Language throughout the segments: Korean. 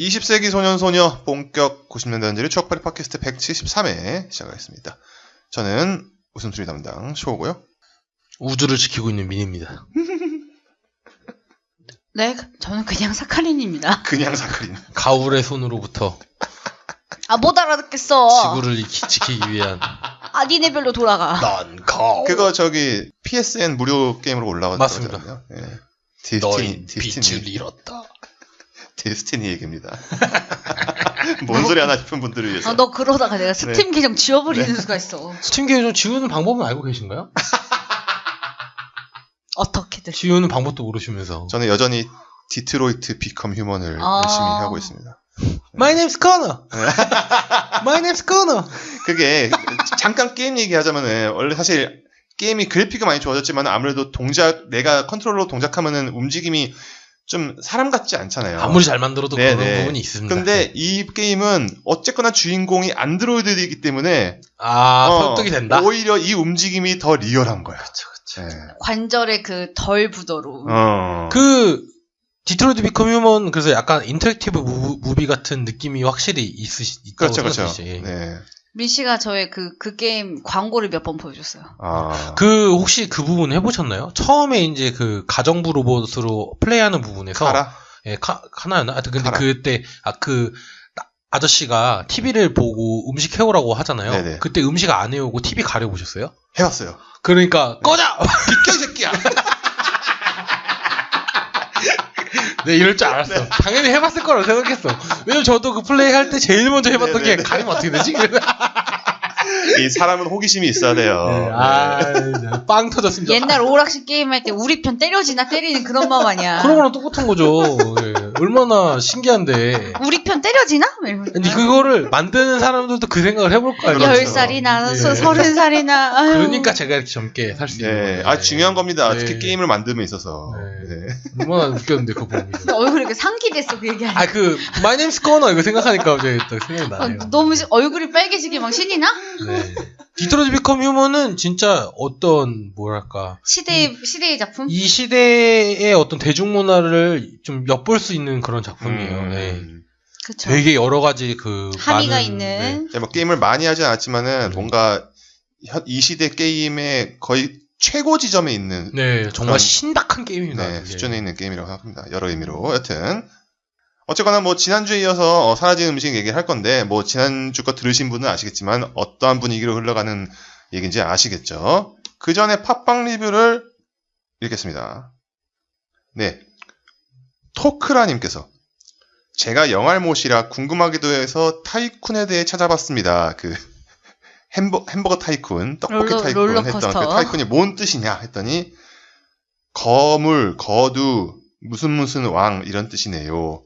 20세기 소년소녀 본격 90년대 언제를 추억팔이 팟캐스트 173회 시작하겠습니다. 저는 웃음소리 담당 쇼고요. 우주를 지키고 있는 민입니다. 네, 저는 그냥 사카린입니다. 그냥 사카린. 가울의 손으로부터 못 알아듣겠어. 지구를 지키기 위한 니네별로 돌아가. 난 가울. 그거 저기 PSN 무료 게임으로 올라왔거든요. 맞습니다. 네. 너희 빛을 잃었다. 데스티니 얘기입니다. 뭔 소리 하나 싶은 분들을 위해서. 너 그러다가 내가 스팀 계정 지워버리는 수가 있어. 스팀 계정 지우는 방법은 알고 계신가요? 어떻게든. 지우는 방법도 모르시면서. 저는 여전히 디트로이트 비컴 휴먼을 열심히 하고 있습니다. My name's Connor. My name's Connor. 그게 잠깐 게임 얘기하자면은 원래 사실 게임이 그래픽이 많이 좋아졌지만 아무래도 내가 컨트롤러 동작하면은 움직임이 좀 사람 같지 않잖아요. 아무리 잘 만들어도 그런 부분이 있습니다. 근데 이 게임은 어쨌거나 주인공이 안드로이드이기 때문에 설득이 된다. 오히려 이 움직임이 더 리얼한 거야. 그쵸. 네. 관절의 그 덜 부더로. 그 디트로이트 비컴 휴먼 그래서 약간 인터랙티브 무비 같은 느낌이 확실히 있다고 그렇죠. 예. 네. 민 씨가 저의 그 게임 광고를 몇 번 보여줬어요. 그 혹시 그 부분 해보셨나요? 처음에 이제 그 가정부 로봇으로 플레이하는 부분에서 카라? 예, 카나였나? 하여튼 근데 카라. 그때 그 아저씨가 TV를 보고 음식 해오라고 하잖아요. 네네. 그때 음식 안 해오고 TV 가려보셨어요? 해왔어요. 그러니까 꺼져! 비켜 이 새끼야. 네, 이럴 줄 알았어. 당연히 해봤을 거라고 생각했어. 왜냐면 저도 그 플레이 할 때 제일 먼저 해봤던 게 가리면 어떻게 되지? 이 사람은 호기심이 있어야 돼요. 네, 빵 터졌습니다. 옛날 오락실 게임할 때 우리 편 때리는 그런 마음 아니야. 그런 거랑 똑같은 거죠. 예, 얼마나 신기한데. 우리 편 때려지나? 근데 그거를 만드는 사람들도 그 생각을 해볼 거 아니에요. 10살이나 예. 30살이나. 아유. 그러니까 제가 이렇게 젊게 살 수 있는 네. 거예요. 중요한 겁니다. 네. 특히 게임을 만듦에 있어서. 네. 네. 얼마나 웃겼는데 그거 보면. 얼굴이 이렇게 상기됐어 그 얘기하니까. My name's Connor 이거 생각하니까 갑자기 또 생각이 나네요. 너무 얼굴이 빨개지게 막 신이 나? 네. 디트로이트 비컴 휴먼은 진짜 어떤 뭐랄까 시대의 작품? 이 시대의 어떤 대중문화를 좀 엿볼 수 있는 그런 작품이에요. 네. 그쵸. 되게 여러 가지 그 함의가 많은, 있는. 뭐 게임을 많이 하진 않았지만은 뭔가 이 시대 게임의 거의 최고 지점에 있는 정말 신박한 게임입니다. 수준에 있는 게임이라고 생각합니다. 여러 의미로. 여튼 어쨌거나 뭐 지난주에 이어서 사라진 음식 얘기를 할 건데 뭐 지난주 거 들으신 분은 아시겠지만 어떠한 분위기로 흘러가는 얘기인지 아시겠죠? 그 전에 팟빵 리뷰를 읽겠습니다. 네. 토크라님께서 제가 영알못이라 궁금하기도 해서 타이쿤에 대해 찾아봤습니다. 그 햄버거 타이쿤, 떡볶이 타이쿤 롤러코스터. 했던 그 타이쿤이 뭔 뜻이냐 했더니 거물, 거두, 무슨 왕 이런 뜻이네요.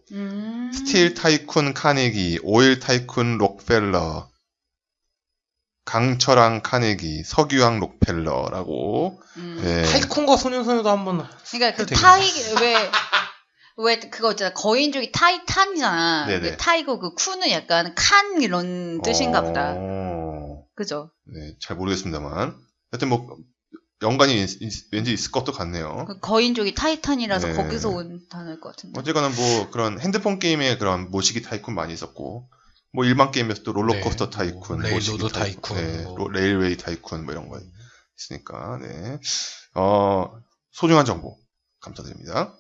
스틸 타이쿤 카네기, 오일 타이쿤 록펠러, 강철왕 카네기, 석유왕 록펠러라고. 네. 타이쿤과 소년소녀도 한번. 그러니까 그 왜 그거 있잖아. 거인족이 타이탄이잖아. 네네. 타이고 그 쿠는 약간 칸 이런 뜻인가 보다. 그죠? 네, 잘 모르겠습니다만. 하여튼 뭐 연관이 왠지 있을 것도 같네요. 그 거인족이 타이탄이라서 네. 거기서 온 단어일 것 같은데. 어쨌거나 뭐 그런 핸드폰 게임에 그런 모시기 타이쿤 많이 있었고, 뭐 일반 게임에서도 롤러코스터 타이쿤, 레일로드 타이쿤, 네, 레일웨이 타이쿤 뭐 이런 거 있으니까. 네. 소중한 정보 감사드립니다.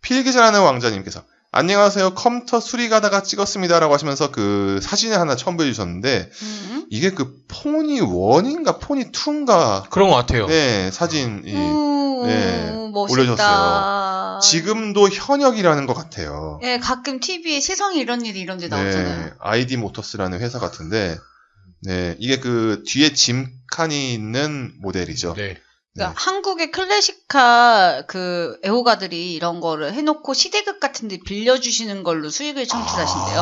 필기자라는 왕자님께서 안녕하세요. 컴퓨터 수리 가다가 찍었습니다라고 하시면서 그 사진을 하나 첨부해 주셨는데 이게 그 폰이 1인가 폰이 2인가 그런 것 같아요. 네, 사진이 멋있다. 올려줬어요. 지금도 현역이라는 것 같아요. 네, 가끔 TV에 세상에 이런 일이 이런 데 나오잖아요. 네, ID 모터스라는 회사 같은데 네, 이게 그 뒤에 짐칸이 있는 모델이죠. 네. 그러니까 한국의 클래식카 그 애호가들이 이런 거를 해놓고 시대극 같은 데 빌려주시는 걸로 수익을 창출하신대요.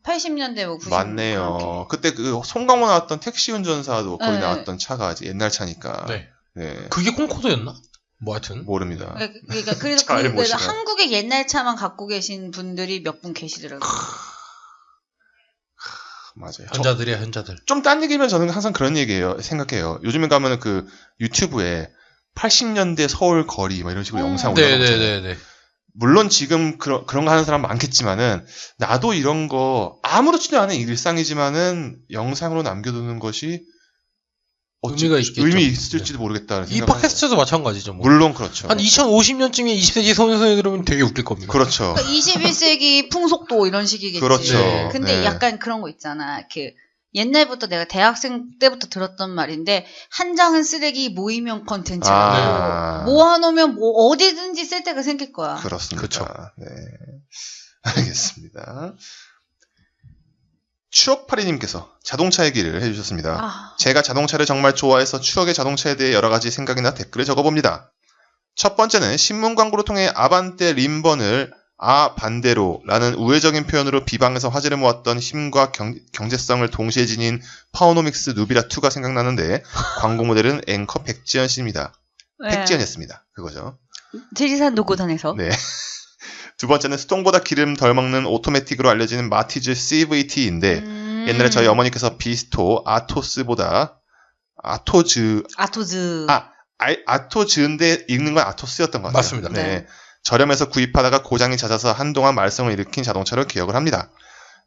80년대 뭐 90년대. 맞네요. 그때 그 송강호 나왔던 택시 운전사도 거기 네. 나왔던 차가 옛날 차니까. 네. 네. 그게 콩코드였나? 뭐 하여튼. 모릅니다. 그러니까 그래서 그래서 한국의 옛날 차만 갖고 계신 분들이 몇 분 계시더라고요. 맞아요. 현자들이야, 현자들. 좀 딴 얘기면 저는 항상 그런 얘기예요. 생각해요. 요즘에 가면은 그 유튜브에 80년대 서울 거리 막 이런 식으로 영상 올라오잖아요. 네네네. 물론 지금 그런 거 하는 사람 많겠지만은 나도 이런 거 아무렇지도 않은 일상이지만은 영상으로 남겨두는 것이 의미가 있겠죠. 의미 있을지도 모르겠다는 이 생각을 팟캐스트도 마찬가지죠. 뭐. 물론 그렇죠. 한 2050년쯤에 20세기 소년선이 들으면 되게 웃길 겁니다. 그렇죠. 그러니까 21세기 풍속도 이런 식이겠지. 그렇죠. 네. 근데 네. 약간 그런 거 있잖아. 옛날부터 내가 대학생 때부터 들었던 말인데 한 장은 쓰레기 모이면 컨텐츠라고 아. 모아놓으면 뭐 어디든지 쓸 데가 생길 거야. 그렇습니다. 그렇죠. 네. 알겠습니다. 추억파리님께서 자동차 얘기를 해주셨습니다. 아, 제가 자동차를 정말 좋아해서 추억의 자동차에 대해 여러 가지 생각이나 댓글을 적어봅니다. 첫 번째는 신문 광고를 통해 아반떼 림번을 반대로 라는 우회적인 표현으로 비방해서 화제를 모았던 힘과 경제성을 동시에 지닌 파워노믹스 누비라2가 생각나는데 광고 모델은 앵커 백지연 씨입니다. 네. 백지연이었습니다. 그거죠. 지리산 노고단에서. 네. 두 번째는 수동보다 기름 덜 먹는 오토매틱으로 알려지는 마티즈 CVT인데 옛날에 저희 어머니께서 비스토 아토스보다 아토즈인데 읽는 건 아토스였던 것 같아요. 맞습니다. 네. 네. 저렴해서 구입하다가 고장이 잦아서 한동안 말썽을 일으킨 자동차를 기억을 합니다.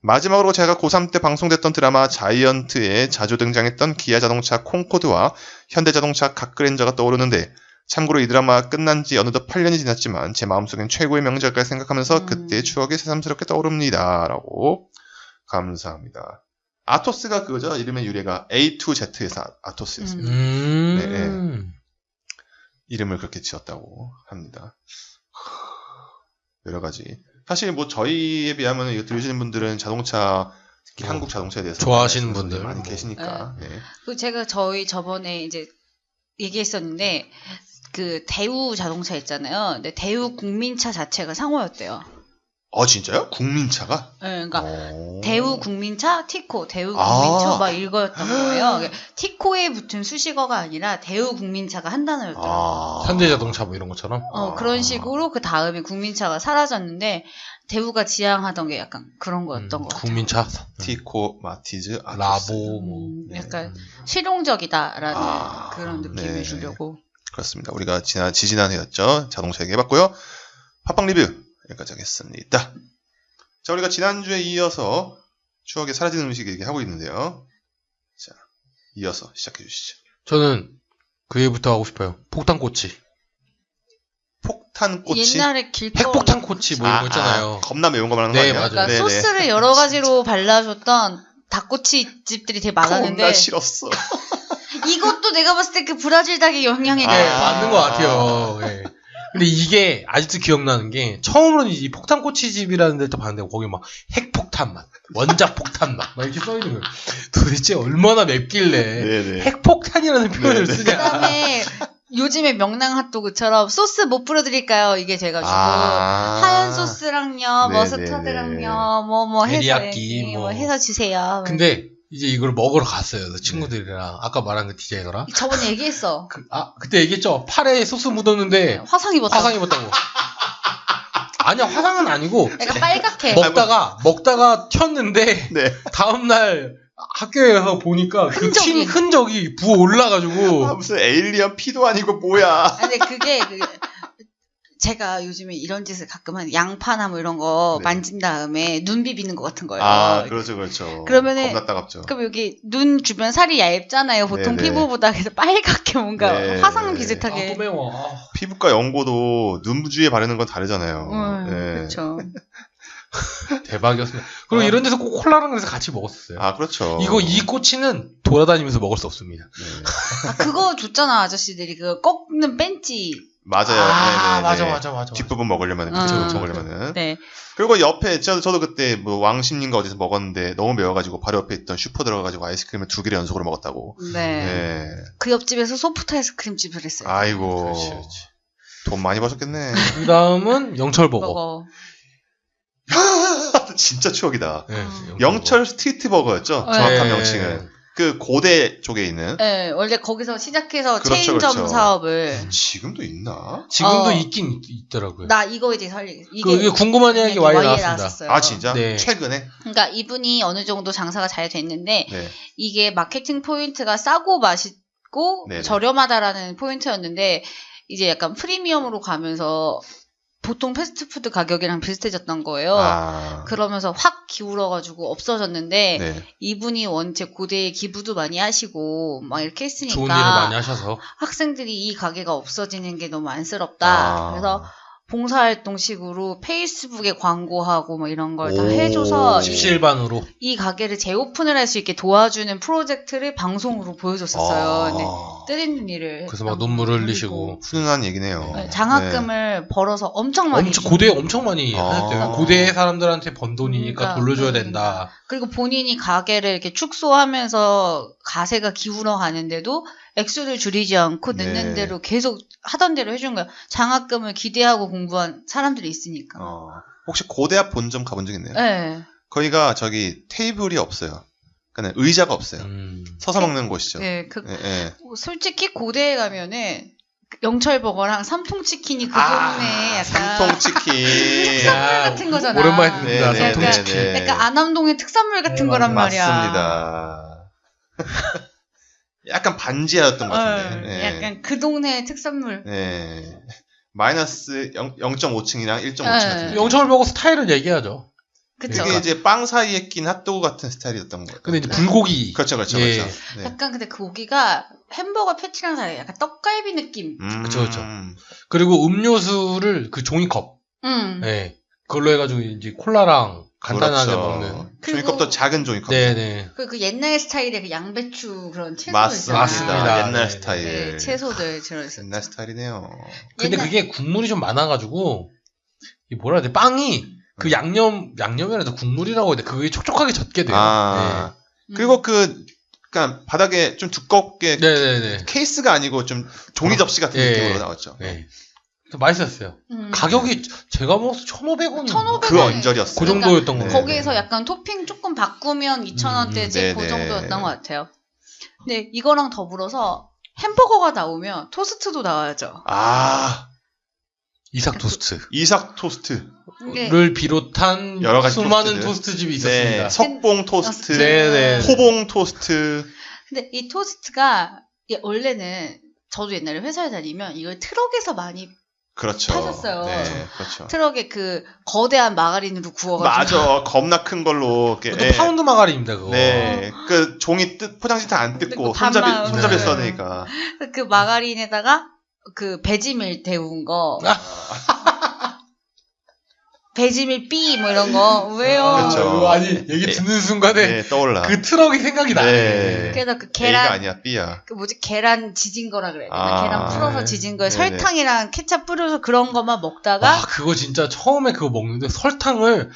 마지막으로 제가 고3 때 방송됐던 드라마 자이언트에 자주 등장했던 기아 자동차 콩코드와 현대자동차 갓그랜저가 떠오르는데 참고로 이 드라마 끝난 지 어느덧 8년이 지났지만 제 마음속엔 최고의 명작을 생각하면서 그때의 추억이 새삼스럽게 떠오릅니다. 라고 감사합니다. 아토스가 그거죠? 이름의 유래가 A2Z에서 아토스였습니다. 네. 이름을 그렇게 지었다고 합니다. 여러 가지. 사실 뭐 저희에 비하면 이거 들으시는 분들은 자동차, 특히 한국 자동차에 대해서 좋아하시는 분들 많이 계시니까. 네. 그 제가 저번에 이제 얘기했었는데 대우 자동차 있잖아요. 근데 대우 국민차 자체가 상호였대요. 진짜요? 국민차가? 네, 그러니까 오. 대우 국민차, 티코, 대우 국민차 막 이거였던 거예요. 티코에 붙은 수식어가 아니라 대우 국민차가 한 단어였더라고요. 현대자동차 뭐 이런 것처럼. 그런 식으로 그 다음에 국민차가 사라졌는데 대우가 지향하던 게 약간 그런 거였던 것 같아요. 국민차, 티코, 마티즈, 아토스. 라보 뭐. 약간 실용적이다라는 그런 느낌을 네. 주려고. 그렇습니다. 우리가 지지난해였죠. 자동차 얘기해봤고요. 팟빵 리뷰 여기까지 하겠습니다. 자, 우리가 지난주에 이어서 추억의 사라지는 음식 얘기하고 있는데요. 자, 이어서 시작해 주시죠. 저는 그 얘기부터 하고 싶어요. 폭탄꼬치. 폭탄꼬치? 옛날에 길거리 핵폭탄꼬치 뭐 이런 거 있잖아요. 겁나 매운 거 말하는 거 네, 아니야? 맞아요. 그러니까 네네. 소스를 여러 가지로 발라줬던 닭꼬치 집들이 되게 많았는데 겁나 싫었어. 이것도 내가 봤을 때 그 브라질 닭의 영향이 네, 있다. 맞는 것 같아요. 네. 근데 이게 아직도 기억나는 게 처음으로는 이 폭탄꼬치 집이라는 데를 봤는데 거기 막 핵폭탄 맛, 원작 폭탄 맛 막 이렇게 써있는 거예요. 도대체 얼마나 맵길래 네네. 핵폭탄이라는 표현을 네네. 쓰냐. 그다음에 요즘에 명랑 핫도그처럼 소스 못 뿌려드릴까요? 이게 돼가지고 하얀 소스랑요, 네네네. 머스타드랑요, 뭐 해서 데리야끼 뭐 해서 주세요. 근데 이제 이걸 먹으러 갔어요. 그 친구들이랑 아까 말한 그 디자이너랑. 저번에 얘기했어. 그때 얘기했죠. 팔에 소스 묻었는데 화상 입었다. 화상 입었다고. 아니야, 화상은 아니고 약간 빨갛게. 먹다가 튀었는데 네. 다음날 학교에 가서 보니까 그 튄 흔적이 부어 올라가지고 무슨 에일리언 피도 아니고 뭐야. 근데 그게 제가 요즘에 이런 짓을 가끔 하는 양파나 뭐 이런 거 네. 만진 다음에 눈 비비는 것 같은 거예요. 그렇죠. 그러면은 겁나 따갑죠. 그럼 여기 눈 주변 살이 얇잖아요. 보통 네네. 피부보다. 그래서 빨갛게 뭔가 네. 화상 비슷하게. 또 매워. 피부과 연고도 눈 주위에 바르는 건 다르잖아요. 네. 그렇죠. 대박이었습니다. 그리고 이런 데서 꼭 콜라랑 그래서 같이 먹었어요. 그렇죠. 이 꼬치는 돌아다니면서 먹을 수 없습니다. 네. 그거 줬잖아 아저씨들이 그 꺾는 벤치. 맞아요. 네네네. 맞아. 뒷부분 먹으려면, 그쵸, 먹으려면은. 네. 그리고 옆에, 저도 그때 뭐 왕십리인가 어디서 먹었는데 너무 매워가지고 바로 옆에 있던 슈퍼 들어가가지고 아이스크림을 2개를 연속으로 먹었다고. 네. 네. 그 옆집에서 소프트 아이스크림집을 했어요. 아이고. 그렇지. 돈 많이 버셨겠네. 그 다음은 영철버거. 먹어. 진짜 추억이다. 네, 영철 스트리트 버거였죠? 네. 정확한 명칭은. 그 고대 쪽에 있는. 네, 원래 거기서 시작해서 그렇죠, 체인점 그렇죠. 사업을. 지금도 있나? 지금도 어. 있긴 있더라고요. 나 이거에 대해서 할 얘기. 이게 궁금한 이야기 Y에 나왔습니다. 나왔었어요. 진짜? 네. 최근에? 그러니까 이분이 어느 정도 장사가 잘 됐는데 네. 이게 마케팅 포인트가 싸고 맛있고 네네. 저렴하다라는 포인트였는데 이제 약간 프리미엄으로 가면서 보통 패스트푸드 가격이랑 비슷해졌던 거예요. 아. 그러면서 확 기울어가지고 없어졌는데 네. 이분이 원체 고대에 기부도 많이 하시고 막 이렇게 했으니까 좋은 일을 많이 하셔서. 학생들이 이 가게가 없어지는 게 너무 안쓰럽다. 아. 그래서 봉사활동식으로 페이스북에 광고하고 뭐 이런 걸 다 오. 해줘서 십시일반으로. 이 가게를 재오픈을 할 수 있게 도와주는 프로젝트를 방송으로 보여줬었어요. 근데 뜻있는 일을 그래서 막 했다고 눈물을 그리고 흘리시고. 훈훈한 얘기네요. 네, 장학금을 벌어서 엄청 많이 엄청 준- 고대에 엄청 많이 아. 하셨대요. 고대 사람들한테 번 돈이니까 그러니까, 돌려줘야 네. 된다. 그리고 본인이 가게를 이렇게 축소하면서 가세가 기울어 가는데도 액수를 줄이지 않고 늦는 네. 대로 계속 하던 대로 해준 거야. 장학금을 기대하고 공부한 사람들이 있으니까. 혹시 고대 앞 본점 가본 적 있나요? 네. 거기가 저기 테이블이 없어요. 그러니까 의자가 없어요. 서서 먹는 곳이죠. 네, 예. 솔직히 고대에 가면은 영철버거랑 삼통치킨이 그 아, 동네 약간 삼통치킨. 특산물 같은 거잖아. 오랜만에 듣는다. 네, 네, 삼통치킨. 네, 네. 약간 안암동의 특산물 같은 네, 거란 말이야. 맞습니다. 약간 반지하였던 것 같은데. 네. 약간 그 동네의 특산물. 네. 마이너스 0.5층이랑 1.5층 네. 같은 느낌. 영철버거 스타일을 얘기하죠. 그쵸? 이게 이제 빵 사이에 낀 핫도그 같은 스타일이었던 거예요. 근데 이제 불고기. 그렇죠, 그렇죠, 예. 그렇죠. 네. 약간 근데 그 고기가 햄버거 패티랑 다르게 약간 떡갈비 느낌. 그쵸, 그쵸. 그리고 음료수를 그 종이컵. 네. 그걸로 해가지고 이제 콜라랑 간단하게 그렇죠. 먹는. 종이컵도 작은 종이컵. 네네. 그 옛날 스타일의 그 양배추 그런 채소 맞습니다. 있잖아요. 맞습니다. 옛날 네. 스타일. 네, 채소들 들어있어요. 옛날 스타일이네요. 근데 그게 국물이 좀 많아가지고, 이 뭐라 해야 돼? 빵이 그 양념이라도 국물이라고 해야 돼. 그게 촉촉하게 젖게 돼요. 아. 그리고 그러니까 바닥에 좀 두껍게 네네네. 케이스가 아니고 좀 종이 접시 같은 예. 느낌으로 나왔죠. 네. 그래서 맛있었어요. 가격이 제가 먹어서 1,500원. 1,500원. 그 언저리였어요. 그 정도였던 네. 거. 거기에서 약간 토핑 조금 바꾸면 2,000원대지 네, 그 네. 정도였던 것 같아요. 근데 이거랑 더불어서 햄버거가 나오면 토스트도 나와야죠. 아, 이삭 토스트. 이삭 토스트. 근데 를 비롯한 여러 가지 수많은 토스트들. 토스트집이 있었습니다. 네. 석봉 토스트. 네네. 호봉 토스트. 근데 이 토스트가 원래는 저도 옛날에 회사에 다니면 이걸 트럭에서 많이 그렇죠. 파셨어요. 네, 그렇죠. 트럭에 그 거대한 마가린으로 구워가지고 맞아. 겁나 큰 걸로. 이렇게, 그것도 예. 파운드 마가린입니다, 그거. 네. 그 종이 포장지 다 안 뜯고 반만, 손잡이 네. 써야 되니까. 그 마가린에다가 그 배지밀 데운 거 배지밀 삐 뭐 이런 거 왜요? 그렇죠. 아니, 얘기 듣는 순간에 네, 떠올라. 그 트럭이 생각이 나네. 네. 그래서 그 A가 계란 아니야, B야. 그 뭐지 계란 지진 거라 그래야 되나? 아, 계란 풀어서 네. 지진 거에 네네. 설탕이랑 케찹 뿌려서 그런 것만 먹다가 와, 그거 진짜 처음에 그거 먹는데 흑설탕을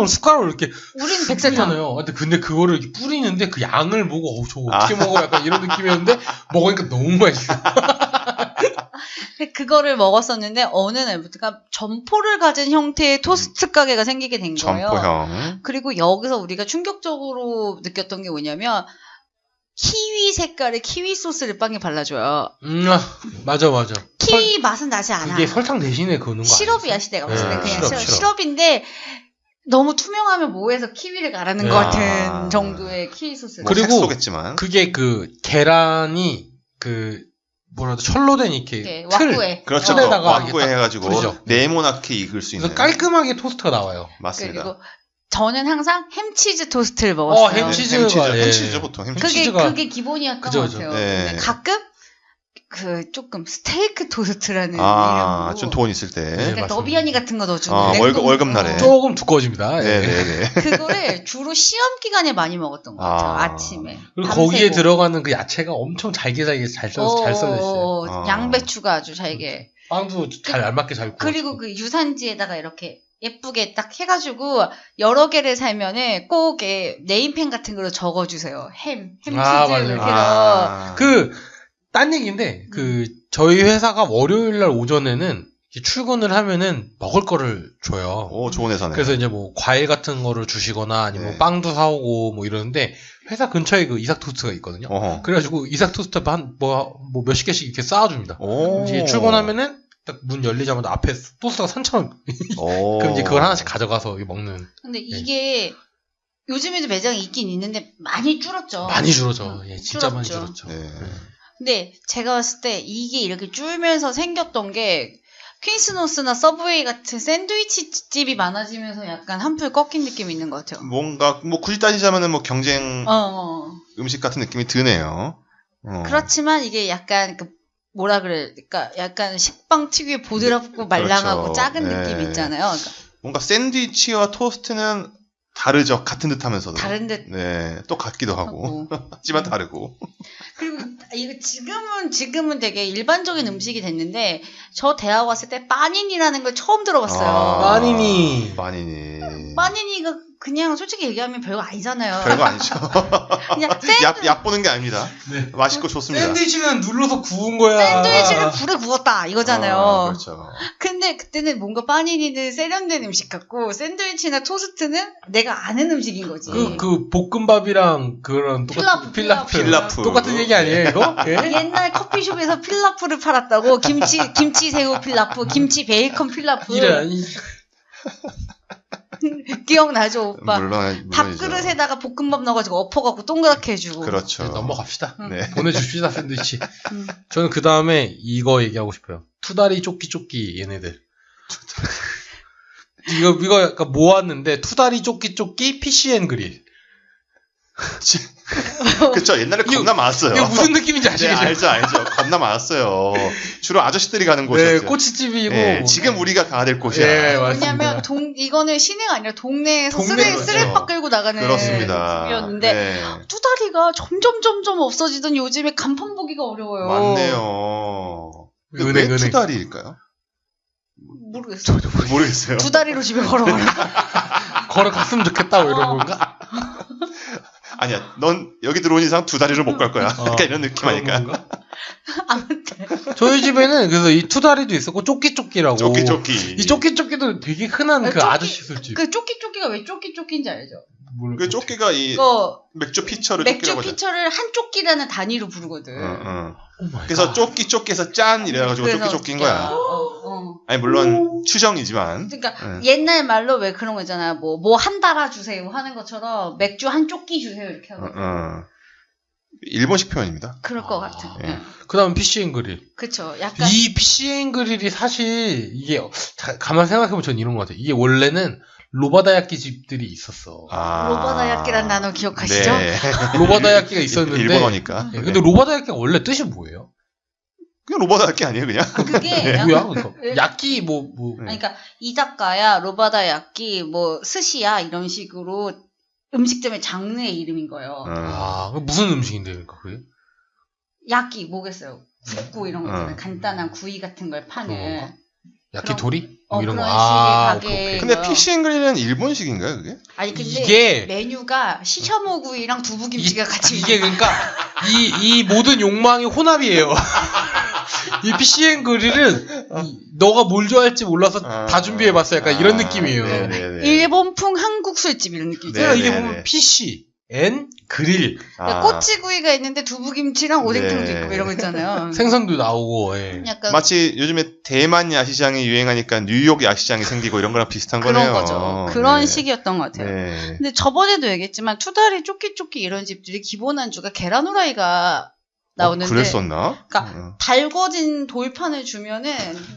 숟가락으로 이렇게 우린 백설탕 뿌리잖아요. 근데 그거를 이렇게 뿌리는데 그 양을 보고 저거 어떻게 먹어? 약간 이런 느낌이었는데 먹으니까 너무 맛있어. 그거를 먹었었는데 어느 날부터가 점포를 가진 형태의 토스트 가게가 생기게 된 거예요. 점포형. 그리고 여기서 우리가 충격적으로 느꼈던 게 뭐냐면 키위 색깔의 키위 소스를 빵에 발라줘요. 맞아. 키위 맛은 나지 않아. 그게 설탕 대신에 그러는 거 시럽이야 아니었어요? 시대가 봤을 때 네, 그냥 시럽. 시럽인데 너무 투명하면 뭐해서 키위를 가라는 네. 것 같은 아. 정도의 키위 소스. 뭐 그리고 색소겠지만. 그게 그 계란이 그 뭐라도 철로된 이렇게 네, 틀. 왁구에. 그렇죠. 틀에다가 왁구에 이렇게 딱 해가지고 뿌리죠. 네모나게 익을 수 있는. 그래서 깔끔하게 토스트가 나와요. 맞습니다. 그리고 저는 항상 햄치즈 토스트를 먹었어요. 햄- 햄치즈가, 예. 햄치즈죠 보통. 햄치즈. 그게 기본이었던 그죠, 것 그죠. 같아요. 네. 근데 가끔 그 조금 스테이크 토스트라는 아, 이름으로 좀 돈 있을 때. 네, 그러니까 맞습니다. 너비아니 같은 거 넣어주는 아, 냉동- 월급날에. 조금 두꺼워집니다. 예. 네네네. 그거를 주로 시험 기간에 많이 먹었던 것 같아요. 아. 아침에. 그리고 밤새고. 거기에 들어가는 그 야채가 엄청 잘게 잘 써져 있어요. 아. 양배추가 아주 잘게. 빵도 잘 알맞게 잘 구워. 그리고 그 유산지에다가 이렇게 예쁘게 딱 해가지고 여러 개를 사면은 꼭 네임펜 같은 걸로 적어주세요. 햄치즈 맞아요. 이렇게 아. 딴 얘기인데 저희 회사가 월요일 날 오전에는 이렇게 출근을 하면은 먹을 거를 줘요. 오, 좋은 회사네. 그래서 이제 뭐 과일 같은 거를 주시거나 아니면 네. 뭐 빵도 사오고 뭐 이러는데 회사 근처에 그 이삭 토스트가 있거든요. 어허. 그래가지고 이삭 토스트 뭐 몇십 개씩 이렇게 쌓아줍니다. 오. 이제 출근하면은 딱 문 열리자마자 앞에 토스트가 3,000원. 오. 그럼 이제 그걸 하나씩 가져가서 먹는. 근데 이게 요즘에도 매장이 있긴 있는데 많이 줄었죠. 많이 줄었죠. 예, 진짜 많이 줄었죠. 줄었죠. 네. 근데 제가 봤을 때 이게 이렇게 줄면서 생겼던 게 퀸스노스나 서브웨이 같은 샌드위치 집이 많아지면서 약간 한풀 꺾인 느낌이 있는 것 같아요. 뭔가 뭐 굳이 따지자면은 뭐 경쟁 음식 같은 느낌이 드네요. 그렇지만 이게 약간 그 뭐라 그래, 그러니까 약간 식빵 특유의 보드랍고 말랑하고 그렇죠. 작은 네. 느낌 있잖아요. 그러니까 뭔가 샌드위치와 토스트는 다르죠. 같은 듯 하면서도. 다른 듯 네, 또 같기도 하고. 하지만 다르고. 그리고 이거 지금은 되게 일반적인 음식이 됐는데 저 대학 왔을 때 빠니니라는 걸 처음 들어봤어요. 빠니니. 빠니니가 그냥 솔직히 얘기하면 별거 아니잖아요. 별거 아니죠. 그냥 약 보는 게 아닙니다. 네. 맛있고 좋습니다. 샌드위치는 눌러서 구운 거야. 샌드위치를 불에 구웠다 이거잖아요. 그렇죠. 근데 그때는 뭔가 빠니니는 세련된 음식 같고 샌드위치나 토스트는 내가 아는 음식인 거지. 그 볶음밥이랑 그런 똑같은 필라프. 똑같은 얘기 아니에요, 이거? 예? 옛날 커피숍에서 필라프를 팔았다고. 김치 새우 필라프, 김치 베이컨 필라프. 이래. 기억나죠, 오빠? 물론이죠. 밥그릇에다가 볶음밥 넣어가지고 엎어갖고 동그랗게 해주고. 그렇죠. 넘어갑시다. 네. 보내줍시다, 샌드위치. 저는 그 다음에 이거 얘기하고 싶어요. 투다리 쪼끼 얘네들. 이거 약간 모았는데 투다리 쪼끼 PCN 그릴. 그쵸. 옛날에 겁나 많았어요. 이거 무슨 느낌인지 아시겠죠? 네, 알죠. 겁나 많았어요. 주로 아저씨들이 가는 곳이었죠. 네, 꼬치집이고. 네, 지금 우리가 가야 될 곳이야. 네, 맞습니다. 왜냐면 이거는 시내가 아니라 동네에서 동네로 쓰레빠 끌고 나가는 그렇습니다. 집이었는데 네. 투다리가 점점 없어지던 요즘에 간판 보기가 어려워요. 맞네요. 은행. 왜 투다리일까요? 모르겠어요. 두 다리로 집에 걸어가라. 걸어갔으면 좋겠다, 뭐 이런 건가? 아니야, 넌 여기 들어온 이상 두 다리로 못 갈 거야. 약간 이런 느낌 아닐까? 아무튼 저희 집에는 그래서 이 투다리도 있었고 쪼끼라고. 쪼끼. 이 쪼끼도 되게 흔한 그 아저씨 술집. 그 쪼끼가 왜 쪼끼인지 알죠? 그 쪼끼가 이 그거 맥주 피처를 맥주 쪼끼라고 하죠. 피처를 한 쪼끼라는 단위로 부르거든. 그래서 쪼끼에서 짠 이래가지고 쪼끼인 거야. 아니 물론 추정이지만. 그러니까 옛날 말로 왜 그런 거 있잖아요. 뭐 한 달아 주세요 하는 것처럼 맥주 한 쪼끼 주세요 이렇게 하거든. 일본식 표현입니다. 그럴 것 같은. 그다음 PCN 그릴. 그쵸. 약간 이 PCN 그릴이 사실 이게 가만 생각해보면 전 이런 것 같아요. 이게 원래는 로바다야끼 집들이 있었어. 로바다야끼란 단어 기억하시죠? 네. 로바다야끼가 있었는데. 일본어니까. 네. 근데 로바다야끼가 원래 뜻이 뭐예요? 그냥 로바다야끼 아니에요, 그냥? 그게 뭐야? 야끼 뭐. 아니, 그러니까 이자카야, 로바다야끼, 뭐 스시야 이런 식으로 음식점의 장르의 이름인 거예요. 무슨 음식인데 그러니까 그게? 야끼 뭐겠어요? 굽고 이런 거 있잖아요. 간단한 구이 같은 걸 파는. 야끼도리? 뭐 이런 그런 거. 식의 가게. 근데 피싱 그릴은 일본식인가요, 그게? 아니 근데 이게 메뉴가 시셔모구이랑 두부김치가 같이 이게 그러니까 이 모든 욕망이 혼합이에요. 이 PCN 그릴은 너가 뭘 좋아할지 몰라서 다 준비해봤어. 약간 이런 느낌이에요. 네네네. 일본풍 한국 술집 이런 느낌이죠. 그러니까 이게 보면 PCN 그릴. 그러니까 꼬치구이가 있는데 두부김치랑 오뎅탕도 있고 이런 거 있잖아요. 생선도 나오고. 약간 마치 요즘에 대만 야시장이 유행하니까 뉴욕 야시장이 생기고 이런 거랑 비슷한 그런 거네요. 거죠. 그런 식이었던 것 같아요. 네. 근데 저번에도 얘기했지만 투다리 쪼끼 이런 집들이 기본 안주가 계란 후라이가 나오는데 그랬었나? 그러니까 달궈진 돌판을 주면은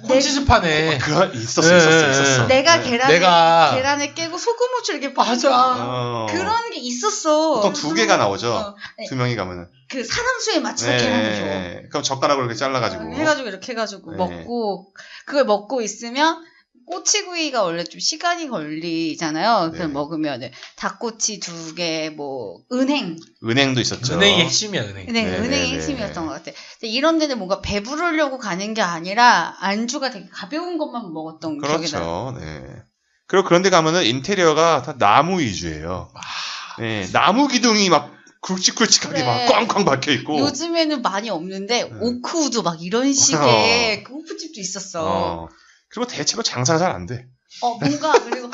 콘치즈판에 있었어. 내가 계란을 깨고 소금 후추 이렇게 맞아. 그런 게 있었어. 보통 두 개가 나오죠. 두 명이 가면은 그 사람 수에 맞춰서 계란을 줘. 그럼 젓가락으로 이렇게 잘라가지고 해가지고 이렇게 해가지고 먹고 그걸 먹고 있으면 꼬치구이가 원래 좀 시간이 걸리잖아요. 그걸 먹으면 닭꼬치 2개, 뭐 은행도 있었죠. 은행이 핵심이야, 은행. 은행이 핵심이었던 것 같아. 근데 이런 데는 뭔가 배부르려고 가는 게 아니라 안주가 되게 가벼운 것만 먹었던 기억이 나요. 그렇죠. 네. 그리고 그런 데 가면은 인테리어가 다 나무 위주예요. 네, 나무 기둥이 막 굵직굵직하게 막 꽝꽝 박혀 있고. 요즘에는 많이 없는데 오크우드 막 이런 식의 그 호프집도 있었어. 그리고 대체로 장사가 잘 안 돼. 뭔가 그리고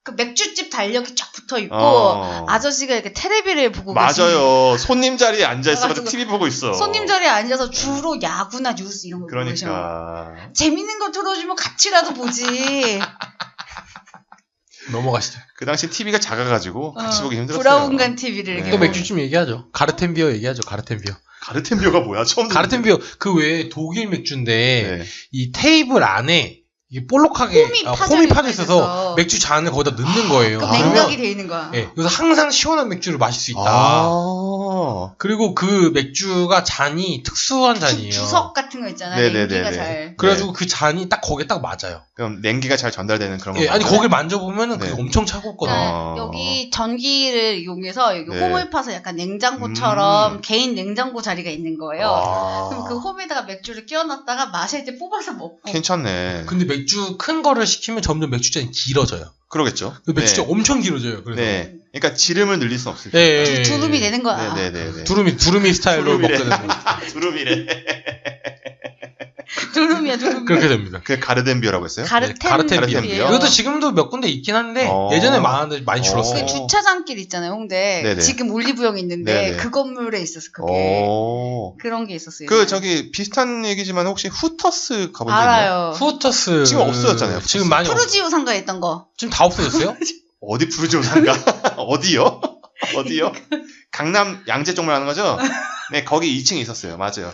그 맥주집 달력이 쫙 붙어 있고 아저씨가 이렇게 테레비를 보고 맞아요. 손님 자리에 앉아 있어가지고 TV 보고 있어. 손님 자리에 앉아서 주로 야구나 뉴스 이런 거 보고 계셔. 그러니까 재밌는 거 틀어주면 같이라도 보지. 넘어가시죠. 그 당시 TV가 작아가지고 같이 보기 힘들었어요. 브라운관 TV를 이렇게. 또 맥주집 얘기하죠. 가르텐비어 얘기하죠. 가르텐비어가 뭐야? 처음 가르텐비어 그 외에 독일 맥주인데 이 테이블 안에 이게 볼록하게 홈이 파져 있어서 있어서. 맥주 잔을 거기다 넣는 거예요. 그 그러면 냉각이 돼 있는 거야. 예, 그래서 항상 시원한 맥주를 마실 수 있다. 아. 그리고 그 맥주가 잔이 특수한 잔이에요. 주석 같은 거 있잖아. 네네네네. 냉기가 잘. 그래가지고 그 잔이 딱 거기에 딱 맞아요. 그럼 냉기가 잘 전달되는 그런 예, 거. 아니 거길 만져보면은 네. 그게 엄청 차갑거든요. 그러니까 여기 전기를 이용해서 여기 네. 홈을 파서 약간 냉장고처럼 개인 냉장고 자리가 있는 거예요. 아. 그럼 그 홈에다가 맥주를 끼워놨다가 마실 때 뽑아서 먹고. 괜찮네. 근데 맥주 큰 거를 시키면 점점 맥주잔이 길어져요. 그러겠죠. 그 맥주잔 네. 엄청 길어져요. 그래서. 네. 그러니까 지름을 늘릴 수 없을 예, 때. 예. 두름이 되는 거야. 네네네. 두루미 스타일로 먹게 두루미래. 되는 거예요. 두름이래. 두름이야, 두름. 그렇게 됩니다. 그 가르덴비어라고 했어요? 가르텐 가르텐 비어. 비어. 이것도 지금도 몇 군데 있긴 한데 예전에 많았는데 많이 줄었어요. 그 주차장길 있잖아요, 홍대. 네네. 지금 올리브영 있는데 네네. 그 건물에 있었어, 그게. 오. 그런 게 있었어요. 그 저기 비슷한 얘기지만 혹시 후터스 가본 적 있나요? 알아요. 후터스 지금 없어졌잖아요, 후터스. 지금 많이 푸르지오 상가에 있던 거. 지금 다 없어졌어요? 어디 푸르지오 상가? 어디요? 어디요? 강남 양재 쪽만 하는 거죠? 네, 거기 2층에 있었어요. 맞아요.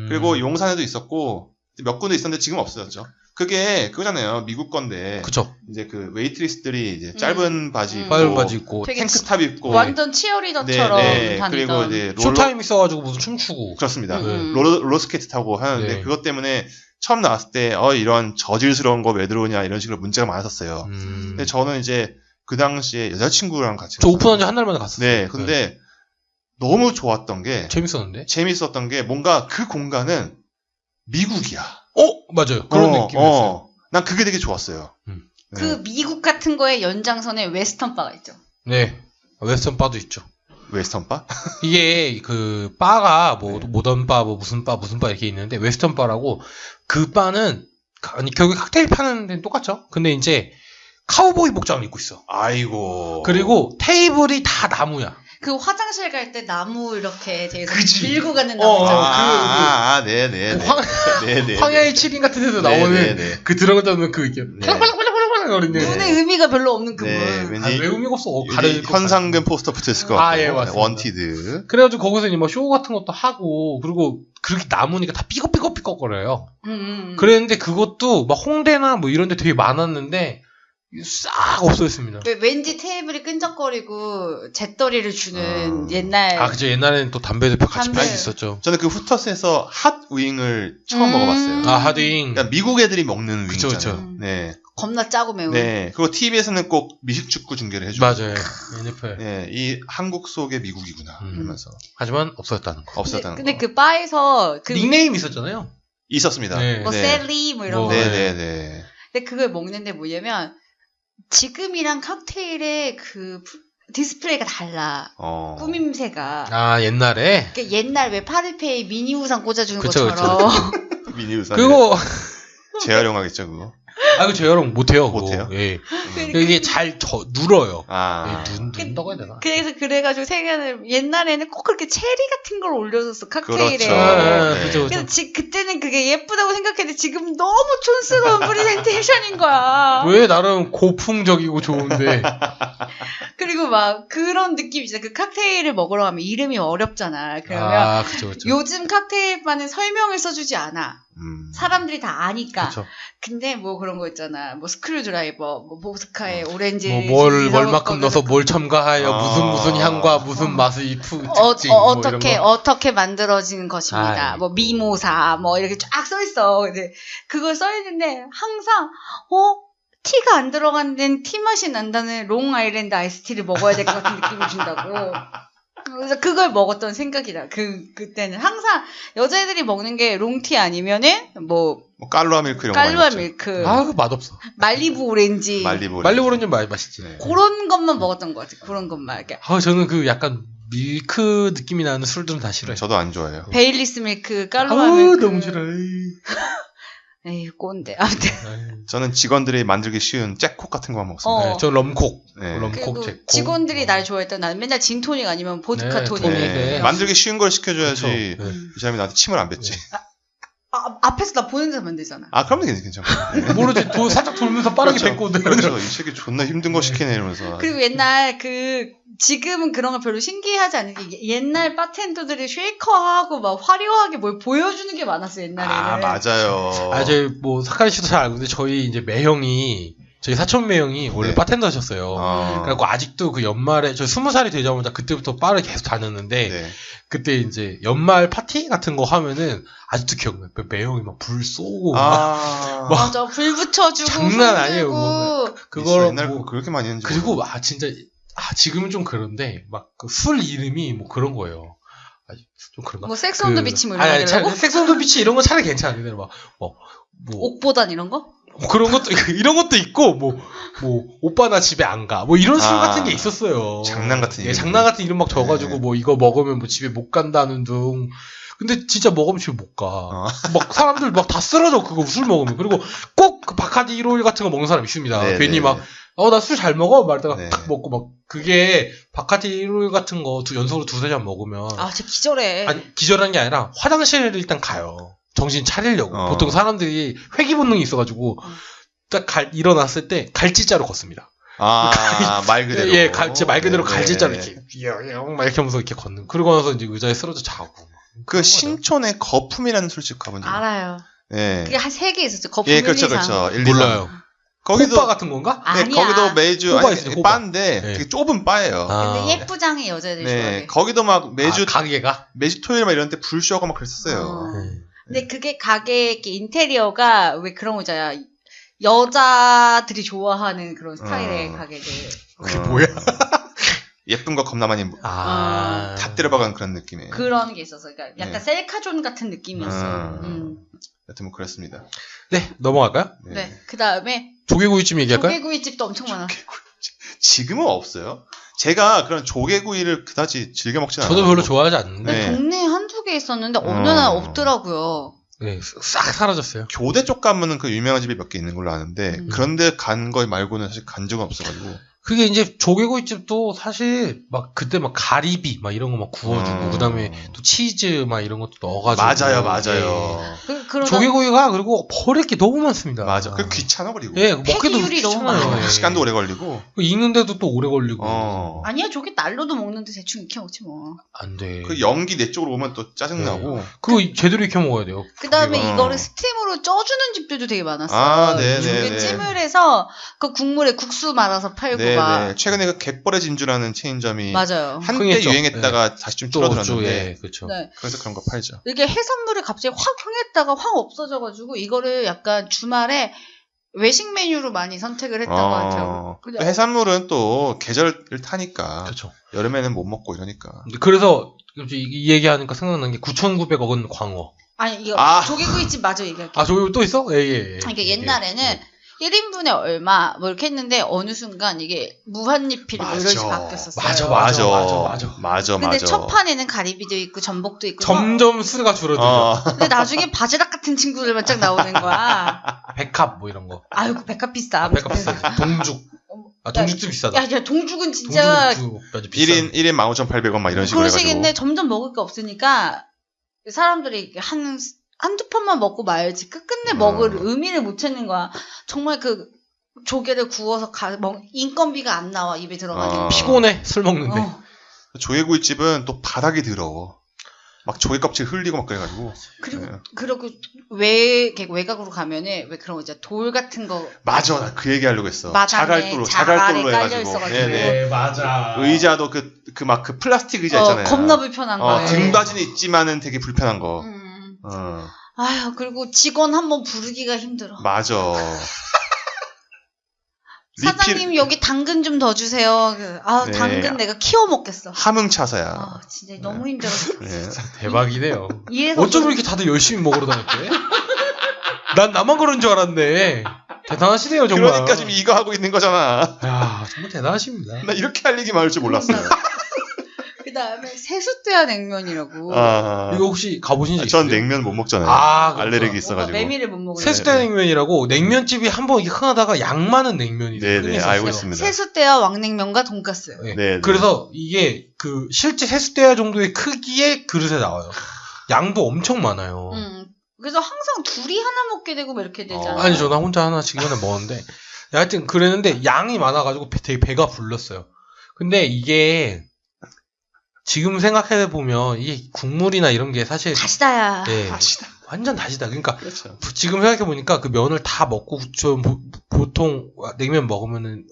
그리고 용산에도 있었고 몇 군데 있었는데 지금 없어졌죠. 그게 그거잖아요. 미국 건데 그쵸. 이제 그 웨이트리스들이 이제 짧은 바지 입고 빨간 바지 입고 되게 탱크탑 입고 완전 치어리더처럼 네, 다니던. 그리고 이제 쇼타임 있어가지고 무슨 춤추고. 그렇습니다. 음. 롤러스케이트 타고 하는데 네. 그것 때문에 처음 나왔을 때 이런 저질스러운 거 왜 들어오냐 이런 식으로 문제가 많았었어요. 근데 저는 이제 그 당시에 여자친구랑 같이 저 오픈한 지 한 달 만에 갔어요. 네, 근데 너무 좋았던 게 재밌었는데? 재밌었던 게 뭔가 그 공간은 미국이야. 맞아요. 그런 느낌이었어요. 난 그게 되게 좋았어요. 그 미국 같은 거에 연장선에 웨스턴 바가 있죠. 네. 웨스턴 바도 있죠. 웨스턴 바? 이게 그 바가 뭐 모던 바, 뭐 무슨 바 이렇게 있는데 웨스턴 바라고 그 바는 아니 결국 칵테일 파는 데는 똑같죠. 근데 이제 카우보이 복장을 입고 있어. 아이고. 그리고 테이블이 다 나무야. 그 화장실 갈 때 나무 이렇게 돼서 그치. 밀고 가는 나무 있잖아. 네네. 그 황야의 7인 같은 데서 나오는 그 들어가다는 그 이게 거리는 눈에 의미가 별로 없는 그분. 네, 왠지 왜 의미가 없어. 현상금 포스터 붙어있을 것 같아요. 예, 맞습니다. 원티드. 그래가지고 거기서 이제 뭐 쇼 같은 것도 하고 그리고 그렇게 남으니까 다 삐걱삐걱거려요. 그랬는데 그것도 막 홍대나 뭐 이런 데 되게 많았는데 싹 없어졌습니다. 왠지 테이블이 끈적거리고 잿더리를 주는 옛날. 그죠. 옛날에는 또 담배도 같이 팔 수 있었죠. 저는 그 후터스에서 핫 윙을 처음 먹어봤어요. 핫윙. 그러니까 미국 애들이 먹는 윙 그쵸, 있잖아요. 그쵸. 네. 겁나 짜고 매운. 네. 그리고 TV에서는 꼭 미식축구 중계를 해주고. 맞아요. NFL. 네. 이 한국 속의 미국이구나. 이러면서. 하지만 없어졌다는 거. 없었다는 근데 거. 그 바에서 그 닉네임 있었잖아요. 있었습니다. 네. 뭐 셀리 뭐 이런 거. 네네네. 근데 그걸 먹는데 뭐냐면 지금이랑 칵테일의 그 디스플레이가 달라. 꾸밈새가. 옛날에? 그러니까 옛날 왜 파리페이 미니 우산 꽂아주는 그쵸, 것처럼. 미니 우산. 그거. 재활용하겠죠, 그거. 그거 재활용 못해요. 못해요? 예. 이게 잘 눌어요. 눈다고 해야 되나? 그래가지고 생각을 옛날에는 꼭 그렇게 체리 같은 걸 올려줬어 칵테일에. 그렇죠. 그래서 그때는 그게 예쁘다고 생각했는데 지금 너무 촌스러운 프리젠테이션인 거야. 왜 나름 고풍적이고 좋은데. 그리고 막 그런 느낌이잖아. 그 칵테일을 먹으러 가면 이름이 어렵잖아. 그러면 그쵸. 요즘 칵테일 바는 설명을 써주지 않아. 사람들이 다 아니까. 그쵸. 근데 뭐 그런 거 있잖아. 뭐 스크류 드라이버, 뭐 보스카의 오렌지. 뭘만큼 넣어서 뭘 첨가하여 무슨 향과 무슨 맛의 특징. 어떻게 만들어지는 것입니다. 뭐 미모사, 뭐 이렇게 쫙 써있어. 근데 그걸 써있는데 항상, 티가 안 들어간 데는 티 맛이 난다는 롱 아일랜드 아이스티를 먹어야 될 것 같은 느낌을 준다고. 그래서 그걸 먹었던 생각이다. 그때는 항상 여자애들이 먹는 게 롱티 아니면은 뭐 깔루아 밀크 이런 거. 깔루아 밀크. 그거 맛없어. 말리부 오렌지. 말리부 오렌지 맛있지. 네. 그런 것만 먹었던 것 같아. 그런 것만. 저는 그 약간 밀크 느낌이 나는 술들은 다 싫어요. 저도 안 좋아해요. 베일리스 밀크, 깔루아 밀크. 너무 싫어요. 에이, 꼰대. 아무튼. 저는 직원들이 만들기 쉬운 잭콕 같은 거만 먹습니다. 네, 저 럼콕. 네. 럼콕, 잭콕. 직원들이 날 좋아했던 나는 맨날 진토닉 아니면 보드카 토닉. 만들기 쉬운 걸 시켜줘야지 이 사람이 나한테 침을 안 뱉지. 앞에서 나 보는 데 하면 되잖아. 아, 그러면 괜찮고. 네. 모르지. 살짝 돌면서 빠르게 그렇죠. 뱉고. 그렇죠. 이 새끼 존나 힘든 거 시키네 이러면서. 그리고 옛날 지금은 그런 거 별로 신기하지 않은 게 옛날 바텐더들이 쉐이커하고 막 화려하게 뭘 보여주는 게 많았어 옛날에는. 아, 맞아요. 저희 뭐 사카리 씨도 잘 알고 있는데 저희 이제 매형이 저희 사촌 매형이 원래 네. 바텐더셨어요. 그래갖고 아직도 그 연말에 저 20살이 되자마자 그때부터 바를 계속 다녔는데 네. 그때 이제 연말 파티 같은 거 하면은 아직도 기억나요. 매형이 막 불 쏘고 아, 맞아 불 붙여주고 장난 손 아니에요, 들고. 뭐. 있어. 그걸 옛날 뭐 그렇게 많이 했는지. 그리고 진짜 지금은 좀 그런데 막 그 술 이름이 뭐 그런 거예요. 좀 그런가? 뭐 섹스 온 더 비치 뭐 이런 아니, 거 하려고? 섹스 온 더 비치 이런 거 차라리 괜찮은데 뭐 옥보단 이런 거? 뭐 그런 것도 이런 것도 있고 뭐 오빠 나 집에 안 가 뭐 이런 술 아, 같은 게 있었어요. 장난 같은 예, 이름. 장난 같은 이름 막 줘가지고 네. 뭐 이거 먹으면 뭐 집에 못 간다는 둥. 근데 진짜 먹으면 집에 못 가. 막 사람들 막 다 쓰러져 그거 술 먹으면. 그리고 꼭 그 바카디 151 같은 거 먹는 사람 있습니다. 네, 괜히 네. 막 나 술 잘 먹어 말다가 네. 탁 먹고 막 그게 바카디 151 같은 거 연속으로 두세 잔 먹으면 진짜 기절해. 아니 기절한 게 아니라 화장실을 일단 가요. 정신 차리려고. 보통 사람들이 회귀 본능이 있어가지고 딱 일어났을 때 갈지자로 걷습니다. 말 그대로. 예, 진짜 말 그대로 네, 갈지자로 네. 이렇게 막 이렇게 하면서 이렇게 걷는. 그러고 나서 이제 의자에 쓰러져 자고. 그 신촌에 거품이라는 술집 가본 적. 알아요. 예. 그게 한 3개 있었죠. 거품 예, 1, 그렇죠, 2, 3. 그렇죠. 1, 2, 3. 몰라요. 거기도 호빠 같은 건가? 네, 아니야. 거기도 매주 호바 아니, 있어요, 호바. 바인데 네. 되게 좁은 바예요. 근데 예쁘장의 여자애들 네, 좋아해. 거기도 막 매주 가게가? 토요일 막 이런 때 불 쉬고 막 그랬었어요. 근데 그게 가게 이렇게 인테리어가 왜 그런 거잖아. 여자들이 좋아하는 그런 스타일의 가게들. 그게 뭐야? 예쁜 거 겁나 많이 다 때려박은 그런 느낌이에요. 그런 게 있어서 그러니까 약간 네. 셀카존 같은 느낌이었어요. 여튼 뭐 그렇습니다. 네, 넘어갈까요? 네. 그 다음에 조개구이집 얘기할까요? 조개구이집도 엄청 많아. 지금은 없어요. 제가 그런 조개구이를 그다지 즐겨 먹진 않아요. 저도 별로 좋아하지 않는데. 네. 동네에 한두 개 있었는데 어느 날 없더라고요. 네, 싹 사라졌어요. 교대 쪽 가면은 그 유명한 집이 몇 개 있는 걸로 아는데 그런데 간 거 말고는 사실 간 적은 없어가지고. 그게 이제 조개구이집도 사실 막 그때 막 가리비 막 이런 거 막 구워주고 그다음에 또 치즈 막 이런 것도 넣어가지고 맞아요. 조개구이가 그리고 버릴 게 너무 많습니다. 맞아. 그 귀찮아 그리고. 예, 먹기도 폐기율이 너무 귀찮아요. 많아요. 예. 시간도 오래 걸리고. 익는데도 또 오래 걸리고. 아니야 저게 날로도 먹는데 대충 익혀 먹지 뭐. 안 돼. 그 연기 내 쪽으로 오면 또 짜증 나고. 그거 제대로 익혀 먹어야 돼요. 그 다음에 조개가. 이거를 스팀으로 쪄주는 집들도 되게 많았어. 아, 네네네. 조개 찜을 해서 그 국물에 국수 말아서 팔고 네네. 막. 최근에 그 갯벌의 진주라는 체인점이 맞아요. 한때 흥했죠. 유행했다가 다시 좀 줄어들었는데. 예, 그렇죠. 네. 그래서 그런 거 팔죠. 이게 해산물이 갑자기 확 흥했다가 확 없어져가지고 이거를 약간 주말에 외식 메뉴로 많이 선택을 했던 것 같아요. 근데 해산물은 또 계절을 타니까. 그렇죠. 여름에는 못 먹고 이러니까. 그래서 이 얘기하니까 생각난 게 9,900억은 광어. 아니 이거 아. 조개구이집 마저 얘기할게요. 저기 또 있어? 예. 그러니까 옛날에는 1인분에 얼마 뭐 이렇게 했는데 어느 순간 이게 무한리필 뭐 이런 식으로 바뀌었었어요. 맞아. 근데 첫 판에는 가리비도 있고 전복도 있고 점점 수가 줄어들죠. 근데 나중에 바지락 같은 친구들만 쫙 나오는 거야. 백합 뭐 이런 거. 아이고 백합 비싸. 백합 비싸. 동죽. 동죽도 비싸다. 야 동죽은 진짜 1인 15,800원 막 이런 식으로 그런 해가지고. 식인데 점점 먹을 게 없으니까 사람들이 한두 판만 먹고 말지 끝끝내 먹을 의미를 못 찾는 거야. 정말 그 조개를 구워서 인건비가 안 나와 입에 들어가지고. 피곤해 술 먹는데. 조개구이집은 또 바닥이 더러워. 막 조개 껍질 흘리고 막 그래가지고. 그리고 외곽으로 가면은 왜 그런 거 있잖아. 돌 같은 거. 맞아, 나 그 얘기 하려고 했어. 마당에 자갈돌로 깔려 해가지고. 있어가지고. 네, 맞아. 의자도 그 플라스틱 의자 있잖아요. 겁나 불편한 거. 등받이는 있지만은 되게 불편한 거. 아휴, 그리고 직원 한번 부르기가 힘들어. 맞아. 사장님 여기 당근 좀 더 주세요. 네. 당근 내가 키워 먹겠어. 함흥차사야. 진짜 너무 힘들어. 네. 대박이네요. 이래서 어쩜 이렇게 다들 열심히 먹으러 다녔대? 난 나만 그런 줄 알았네. 대단하시네요 정말. 그러니까 지금 이거 하고 있는 거잖아. 야 정말 대단하십니다. 나 이렇게 할 얘기 많을 줄 몰랐어요. 그 다음에 세숫대야 냉면이라고. 이거 혹시 가보신 적 있어요? 전 냉면 못 먹잖아요. 알레르기 있어가지고. 메밀을 못 먹어요. 세숫대 냉면이라고 냉면집이 한번 이렇게 흥하다가 양 많은 냉면이 네네 알고 있습니다. 세숫대야 왕냉면과 돈가스. 네. 그래서 이게 그 실제 세숫대야 정도의 크기의 그릇에 나와요. 양도 엄청 많아요. 그래서 항상 둘이 하나 먹게 되고 막 이렇게 되잖아요. 아니, 저 나 혼자 하나씩 이번에 먹었는데. 하여튼 그랬는데 양이 많아가지고 되게 배가 불렀어요. 근데 이게 지금 생각해보면 이게 국물이나 이런 게 사실 다시다야. 네, 다시다. 완전 다시다. 그러니까 그렇죠. 지금 생각해보니까 그 면을 다 먹고 저 보통 냉면 먹으면은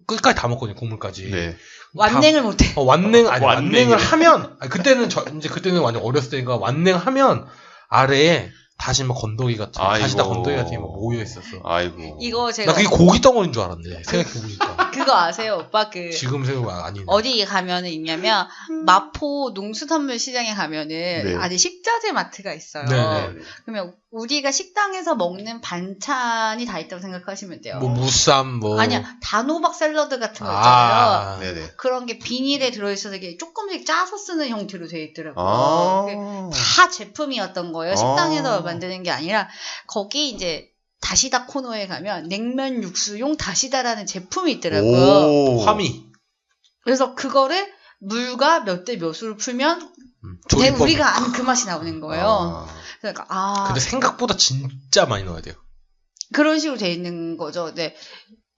끝까지 다 먹거든요. 국물까지. 네. 완냉을 못해. 완냉을 하면 그때는 그때는 완전 어렸을 때니까 완냉하면 아래에 다시마 건더기 같은 다시다 건더기 같은 게 막 모여 있었어. 아이고. 이거 제가 나 그게 고기 덩어리인 줄 알았네. 생각해보니까. 그거 아세요, 오빠? 그 지금 생각하면 아니네. 어디 가면은 있냐면 마포 농수산물 시장에 가면은 네. 안에 식자재 마트가 있어요. 네네. 그러면 우리가 식당에서 먹는 반찬이 다 있다고 생각하시면 돼요. 뭐 무쌈 뭐 아니야, 단호박 샐러드 같은 거 있잖아요. 네네. 그런 게 비닐에 들어있어서 이게 조금씩 짜서 쓰는 형태로 되어 있더라고요. 그게 아. 다 제품이었던 거예요. 식당에서 만드는 게 아니라 거기 이제 다시다 코너에 가면 냉면 육수용 다시다라는 제품이 있더라고요. 오. 화미. 그래서 그거를 물과 몇 대 몇으로 풀면 조리법. 우리가 아는 그 맛이 나오는 거예요. 그러니까 근데 생각보다 진짜 많이 넣어야 돼요. 그런 식으로 돼 있는 거죠. 네.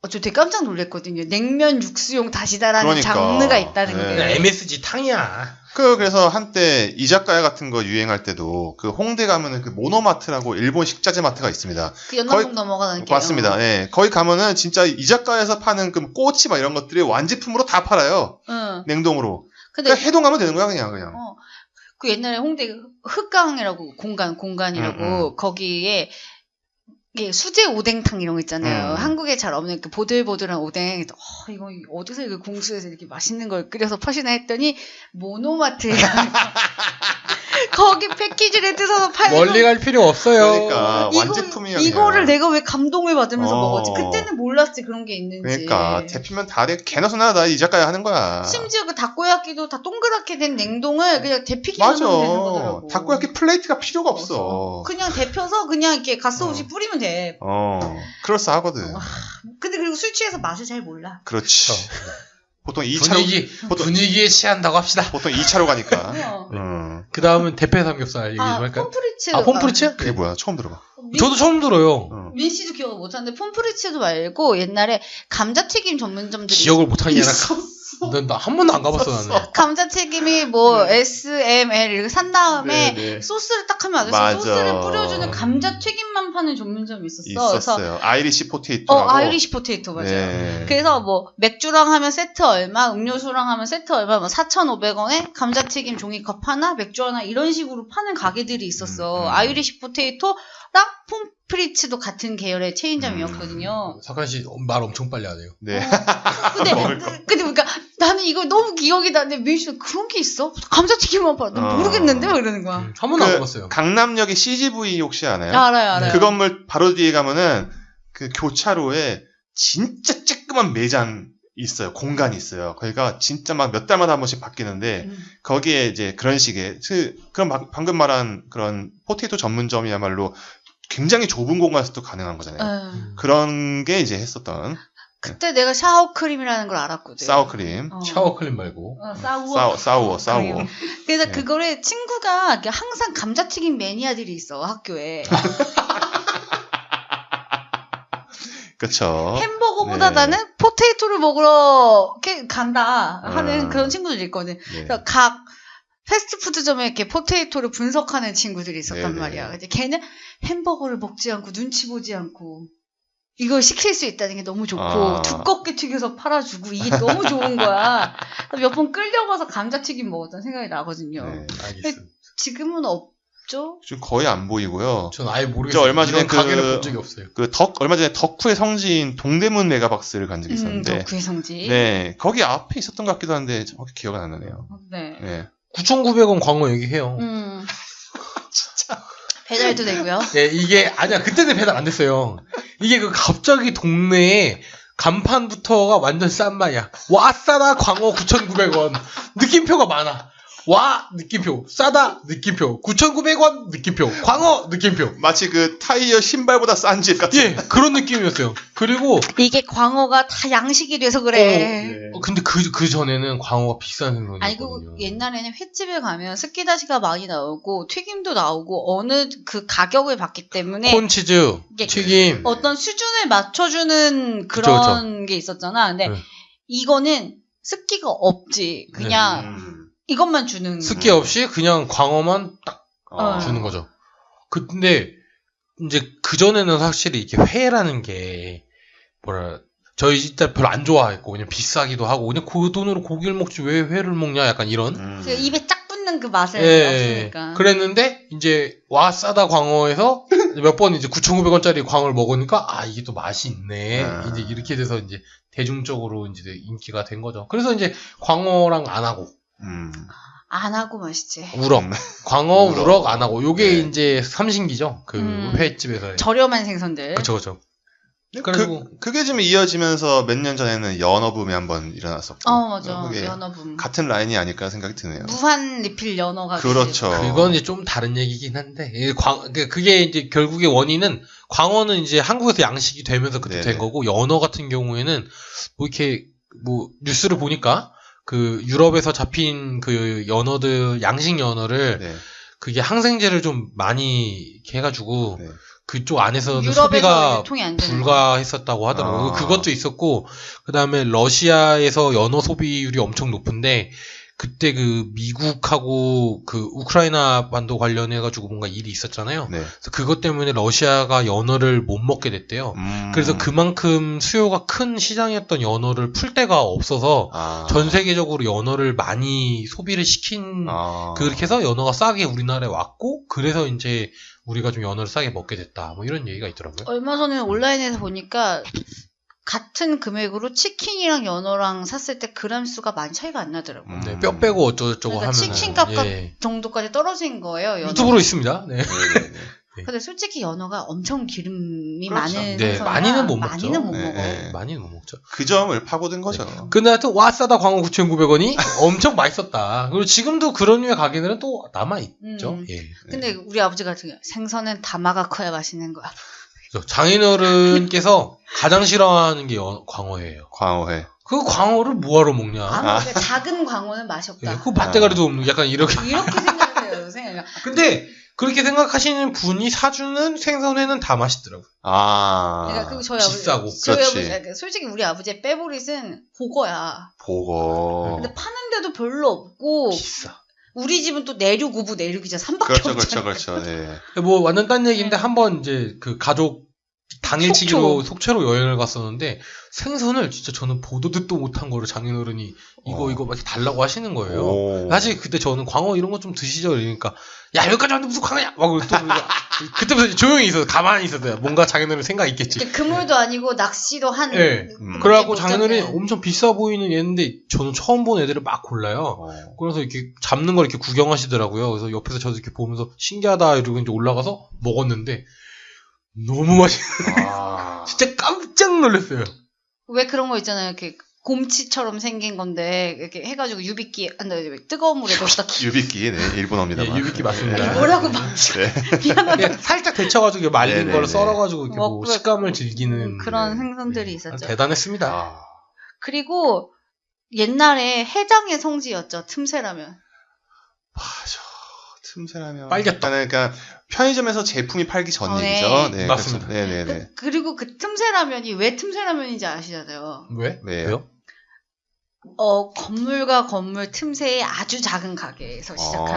저 되게 깜짝 놀랐거든요. 냉면 육수용 다시다라는 그러니까. 장르가 있다는 네. 게. 그냥 MSG 탕이야. 그래서 한때 이자카야 같은 거 유행할 때도 그 홍대 가면은 그 모노마트라고 일본 식자재 마트가 있습니다. 그 연남동 넘어가는 게. 맞습니다. 예. 거기 가면은 진짜 이자카야에서 파는 그 꼬치 막 이런 것들이 완제품으로 다 팔아요. 응. 냉동으로. 근데 그냥 해동하면 되는 거야, 그냥. 그 옛날에 홍대 흑강이라고 공간이라고 거기에 이게 수제 오뎅탕 이런 거 있잖아요. 한국에 잘 없는 그 보들보들한 오뎅. 이거 어디서 이거 공수해서 이렇게 맛있는 걸 끓여서 파시나 했더니 모노마트에 거기 패키지를 뜯어서 팔고 멀리 갈 필요 없어요. 그러니까 완제품이야. 이거를 내가 왜 감동을 받으면서 어. 먹었지? 그때는 몰랐지 그런 게 있는지. 그러니까 대피면 다 개나 소나 다 이자카야 하는 거야. 심지어 그 다코야끼도 다 동그랗게 된 냉동을 그냥 데피기만 맞아. 하면 되는 거더라고. 다코야끼 플레이트가 필요가 없어. 그냥 데펴서 그냥 이렇게 가스없이 뿌리면 돼. 그럴싸하거든. 근데 그리고 술 취해서 맛을 잘 몰라. 그렇지. 보통 2차로 분위기에 취한다고 합시다. 보통 2차로 가니까. 그 다음은 대패 삼겹살 얘기 좀 할까요? 폼프리츠. 폼프리츠? 그게 뭐야? 처음 들어봐. 저도 처음 들어요. 민 씨도 기억을 못하는데 폼프리츠도 말고 옛날에 감자튀김 전문점들이 기억을 못하냐? 나 한 번도 안 가봤어 나는. 감자튀김이 뭐 SML 이렇게 산 다음에 소스를 딱 하면 아저씨 맞아. 소스를 뿌려주는 감자튀김만 파는 전문점이 있었어. 있었어요. 아이리시 포테이토라고. 아이리시 포테이토 맞아요. 네. 그래서 뭐 맥주랑 하면 세트 얼마, 음료수랑 하면 세트 얼마, 뭐 4,500원에 감자튀김 종이컵 하나, 맥주 하나 이런 식으로 파는 가게들이 있었어. 아이리시 포테이토랑 폼프리츠도 같은 계열의 체인점이었거든요. 석한 씨 말 엄청 빨리 하네요. 네. 근데 그러니까 나는 이거 너무 기억이 나는데 민씨는 그런 게 있어? 감자튀김만 봐. 나 모르겠는데 막 이러는 거야. 한 번도 안 가봤어요. 강남역의 CGV 혹시 아나요? 알아요. 그 건물 바로 뒤에 가면은 그 교차로에 진짜 쬐끄만 매장 있어요. 공간이 있어요. 거기가 진짜 막 몇 달마다 한 번씩 바뀌는데 거기에 이제 그런 식의 그런 방금 말한 그런 포테이토 전문점이야말로 굉장히 좁은 공간에서도 가능한 거잖아요. 그런 게 이제 했었던 그때 내가 샤워크림이라는 걸 알았거든. 사워크림. 샤워크림 말고. 싸우어. 그래서 네. 그거를 친구가 항상 감자튀김 매니아들이 있어 학교에. 그렇죠. 햄버거보다 네. 나는 포테이토를 먹으러 이렇게 간다 하는 아. 그런 친구들이 있거든. 네. 그래서 각 패스트푸드점에 이렇게 포테이토를 분석하는 친구들이 있었단 네네. 말이야. 근데 걔는 햄버거를 먹지 않고 눈치 보지 않고 이걸 시킬 수 있다는 게 너무 좋고 두껍게 튀겨서 팔아주고 이게 너무 좋은 거야. 몇 번 끌려가서 감자튀김 먹었던 생각이 나거든요. 네. 알겠습니다. 지금은 없죠? 지금 거의 안 보이고요. 전 아예 모르겠어요. 저 얼마 전에 이런 가게를 본 적이 없어요. 얼마 전에 덕후의 성지인 동대문 메가박스를 간 적이 있었는데. 덕후의 성지. 네. 거기 앞에 있었던 것 같기도 한데 정확히 기억이 안 나네요. 네. 네. 9,900원 광어 얘기해요. 진짜. 배달도 되고요. 예, 이게 아니야. 그때는 배달 안 됐어요. 이게 그 갑자기 동네에 간판부터가 완전 싼 말이야. 와 싸다 광어 9,900원. 느낌표가 많아. 와 느낌표, 싸다 느낌표, 9,900원 느낌표, 광어 느낌표. 마치 그 타이어 신발보다 싼 집 같은. 예, 그런 느낌이었어요. 그리고 이게 광어가 다 양식이 돼서 그래. 근데 그 전에는 광어가 비싼 생선이었거든요. 아니, 그 옛날에는 횟집에 가면 스키다시가 많이 나오고 튀김도 나오고 어느 그 가격을 받기 때문에 콘치즈, 이게 튀김. 어떤 수준을 맞춰주는 그런 그쵸. 게 있었잖아. 근데 네. 이거는 스키가 없지. 그냥 이것만 주는. 스키 없이 그냥 광어만 딱 어. 주는 거죠. 근데 이제 그 전에는 확실히 이렇게 회라는 게 저희 일단 별로 안 좋아했고 그냥 비싸기도 하고 그냥 그 돈으로 고기를 먹지 왜 회를 먹냐 약간 이런. 그 입에 쫙 붙는 그 맛을 예, 없으니까. 그랬는데 이제 와 싸다 광어에서 몇 번 이제 9,900원짜리 광어를 먹으니까 아 이게 또 맛이 있네. 이제 이렇게 돼서 이제 대중적으로 이제 인기가 된 거죠. 그래서 이제 광어랑 안 하고. 안 하고 맛있지. 우럭. 광어, 우럭. 우럭 안 하고. 요게 네. 이제 삼신기죠. 그 회집에서. 저렴한 생선들. 그쵸. 그리고 그게 좀 이어지면서 몇 년 전에는 연어붐이 한번 일어났었고. 맞아. 그게 연어붐. 같은 라인이 아닐까 생각이 드네요. 무한 리필 연어가. 그렇죠. 그건 이제 좀 다른 얘기긴 한데. 그게 이제 결국의 원인은 광어는 이제 한국에서 양식이 되면서 그때 네네. 된 거고, 연어 같은 경우에는 뭐 이렇게 뭐 뉴스를 보니까 그 유럽에서 잡힌 그 연어들, 양식 연어를 네. 그게 항생제를 좀 많이 이렇게 해가지고 네. 그쪽 안에서도 유럽에서 소비가 유통이 안 되는 불가했었다고 하더라고요. 그것도 있었고, 그 다음에 러시아에서 연어 소비율이 엄청 높은데, 그때 그 미국하고 그 우크라이나 반도 관련해가지고 뭔가 일이 있었잖아요. 네. 그래서 그것 때문에 러시아가 연어를 못 먹게 됐대요. 그래서 그만큼 수요가 큰 시장이었던 연어를 풀 데가 없어서 전 세계적으로 연어를 많이 소비를 시킨, 그렇게 해서 연어가 싸게 우리나라에 왔고, 그래서 이제 우리가 좀 연어를 싸게 먹게 됐다. 뭐 이런 얘기가 있더라고요. 얼마 전에 온라인에서 보니까 같은 금액으로 치킨이랑 연어랑 샀을 때 그램 수가 많이 차이가 안 나더라고요. 네, 뼈 빼고 어쩌고저쩌고 그러니까 하면 치킨값 정도까지 떨어진 거예요. 연어. 유튜브로 있습니다. 네. 근데 솔직히 연어가 엄청 기름이 그렇죠. 많은 네, 생선이라 많이는 못 먹죠. 많이는 못 네, 먹어. 네. 많이는 못 먹죠. 그 점을 파고든 거죠. 근데 하여튼 와 싸다 광어 9,900원이 엄청 맛있었다. 그리고 지금도 그런 류의 가게들은 또 남아있죠. 예. 근데 우리 아버지 같은 경우 생선은 다마가 커야 맛있는 거야. 그래서 장인어른께서 가장 싫어하는 게 광어예요. 광어회. 그 광어를 뭐하러 먹냐. 그러니까 작은 광어는 맛이 없다. 예, 그 맛대가리도 없는 약간 이렇게. 이렇게 생각해요. 근데 그렇게 생각하시는 분이 사주는 생선회는 다 맛있더라고요. 그러니까 그 저희 비싸고. 아버지, 저희 그렇지. 아버지, 솔직히 우리 아버지의 빼보릿은 보거야. 보거. 근데 파는데도 별로 없고 비싸. 우리 집은 또 내륙 내륙이자 산밖에 그렇죠, 없잖아. 그렇죠. 네. 뭐 완전 딴 얘기인데 한번 이제 그 가족 당일치기로 속초로 여행을 갔었는데 생선을 진짜 저는 보도 듣도 못한 거를 장인어른이 이거 막 이렇게 달라고 하시는 거예요. 오. 사실 그때 저는 광어 이런 거 좀 드시죠 그러니까 야 여기까지 왔는데 무슨 광어야 막 또 그때부터 이제 조용히 있어서 가만히 있었어요. 뭔가 장인어른 생각 있겠지. 그물도 아니고 낚시도 한. 네. 그래갖고 장인어른이 엄청 비싸 보이는 얘인데 저는 처음 본 애들을 막 골라요. 그래서 이렇게 잡는 걸 이렇게 구경하시더라고요. 그래서 옆에서 저도 이렇게 보면서 신기하다 이러고 이제 올라가서 먹었는데 너무 맛있어요. 진짜 깜짝 놀랐어요. 왜 그런 거 있잖아요. 이렇게 곰치처럼 생긴 건데 이렇게 해가지고 유비끼 뜨거운 물에 넣었다. 유비끼, 네, 일본어입니다. 네, 유비끼 맞습니다. 뭐라고 막 미안하다. 살짝 데쳐가지고 말린 네, 거를 네, 썰어가지고 이렇게 뭐 먹고 식감을 즐기는 그런 생선들이 있었죠. 대단했습니다. 그리고 옛날에 해장의 성지였죠. 틈새라면. 맞아. 틈새라면. 빨개떡. 그러니까 편의점에서 제품이 팔기 전 네. 얘기죠. 네, 맞습니다. 그렇죠. 네네네. 그리고 그 틈새라면이 왜 틈새라면인지 아시잖아요. 왜? 왜요? 건물과 건물 틈새의 아주 작은 가게에서 시작한.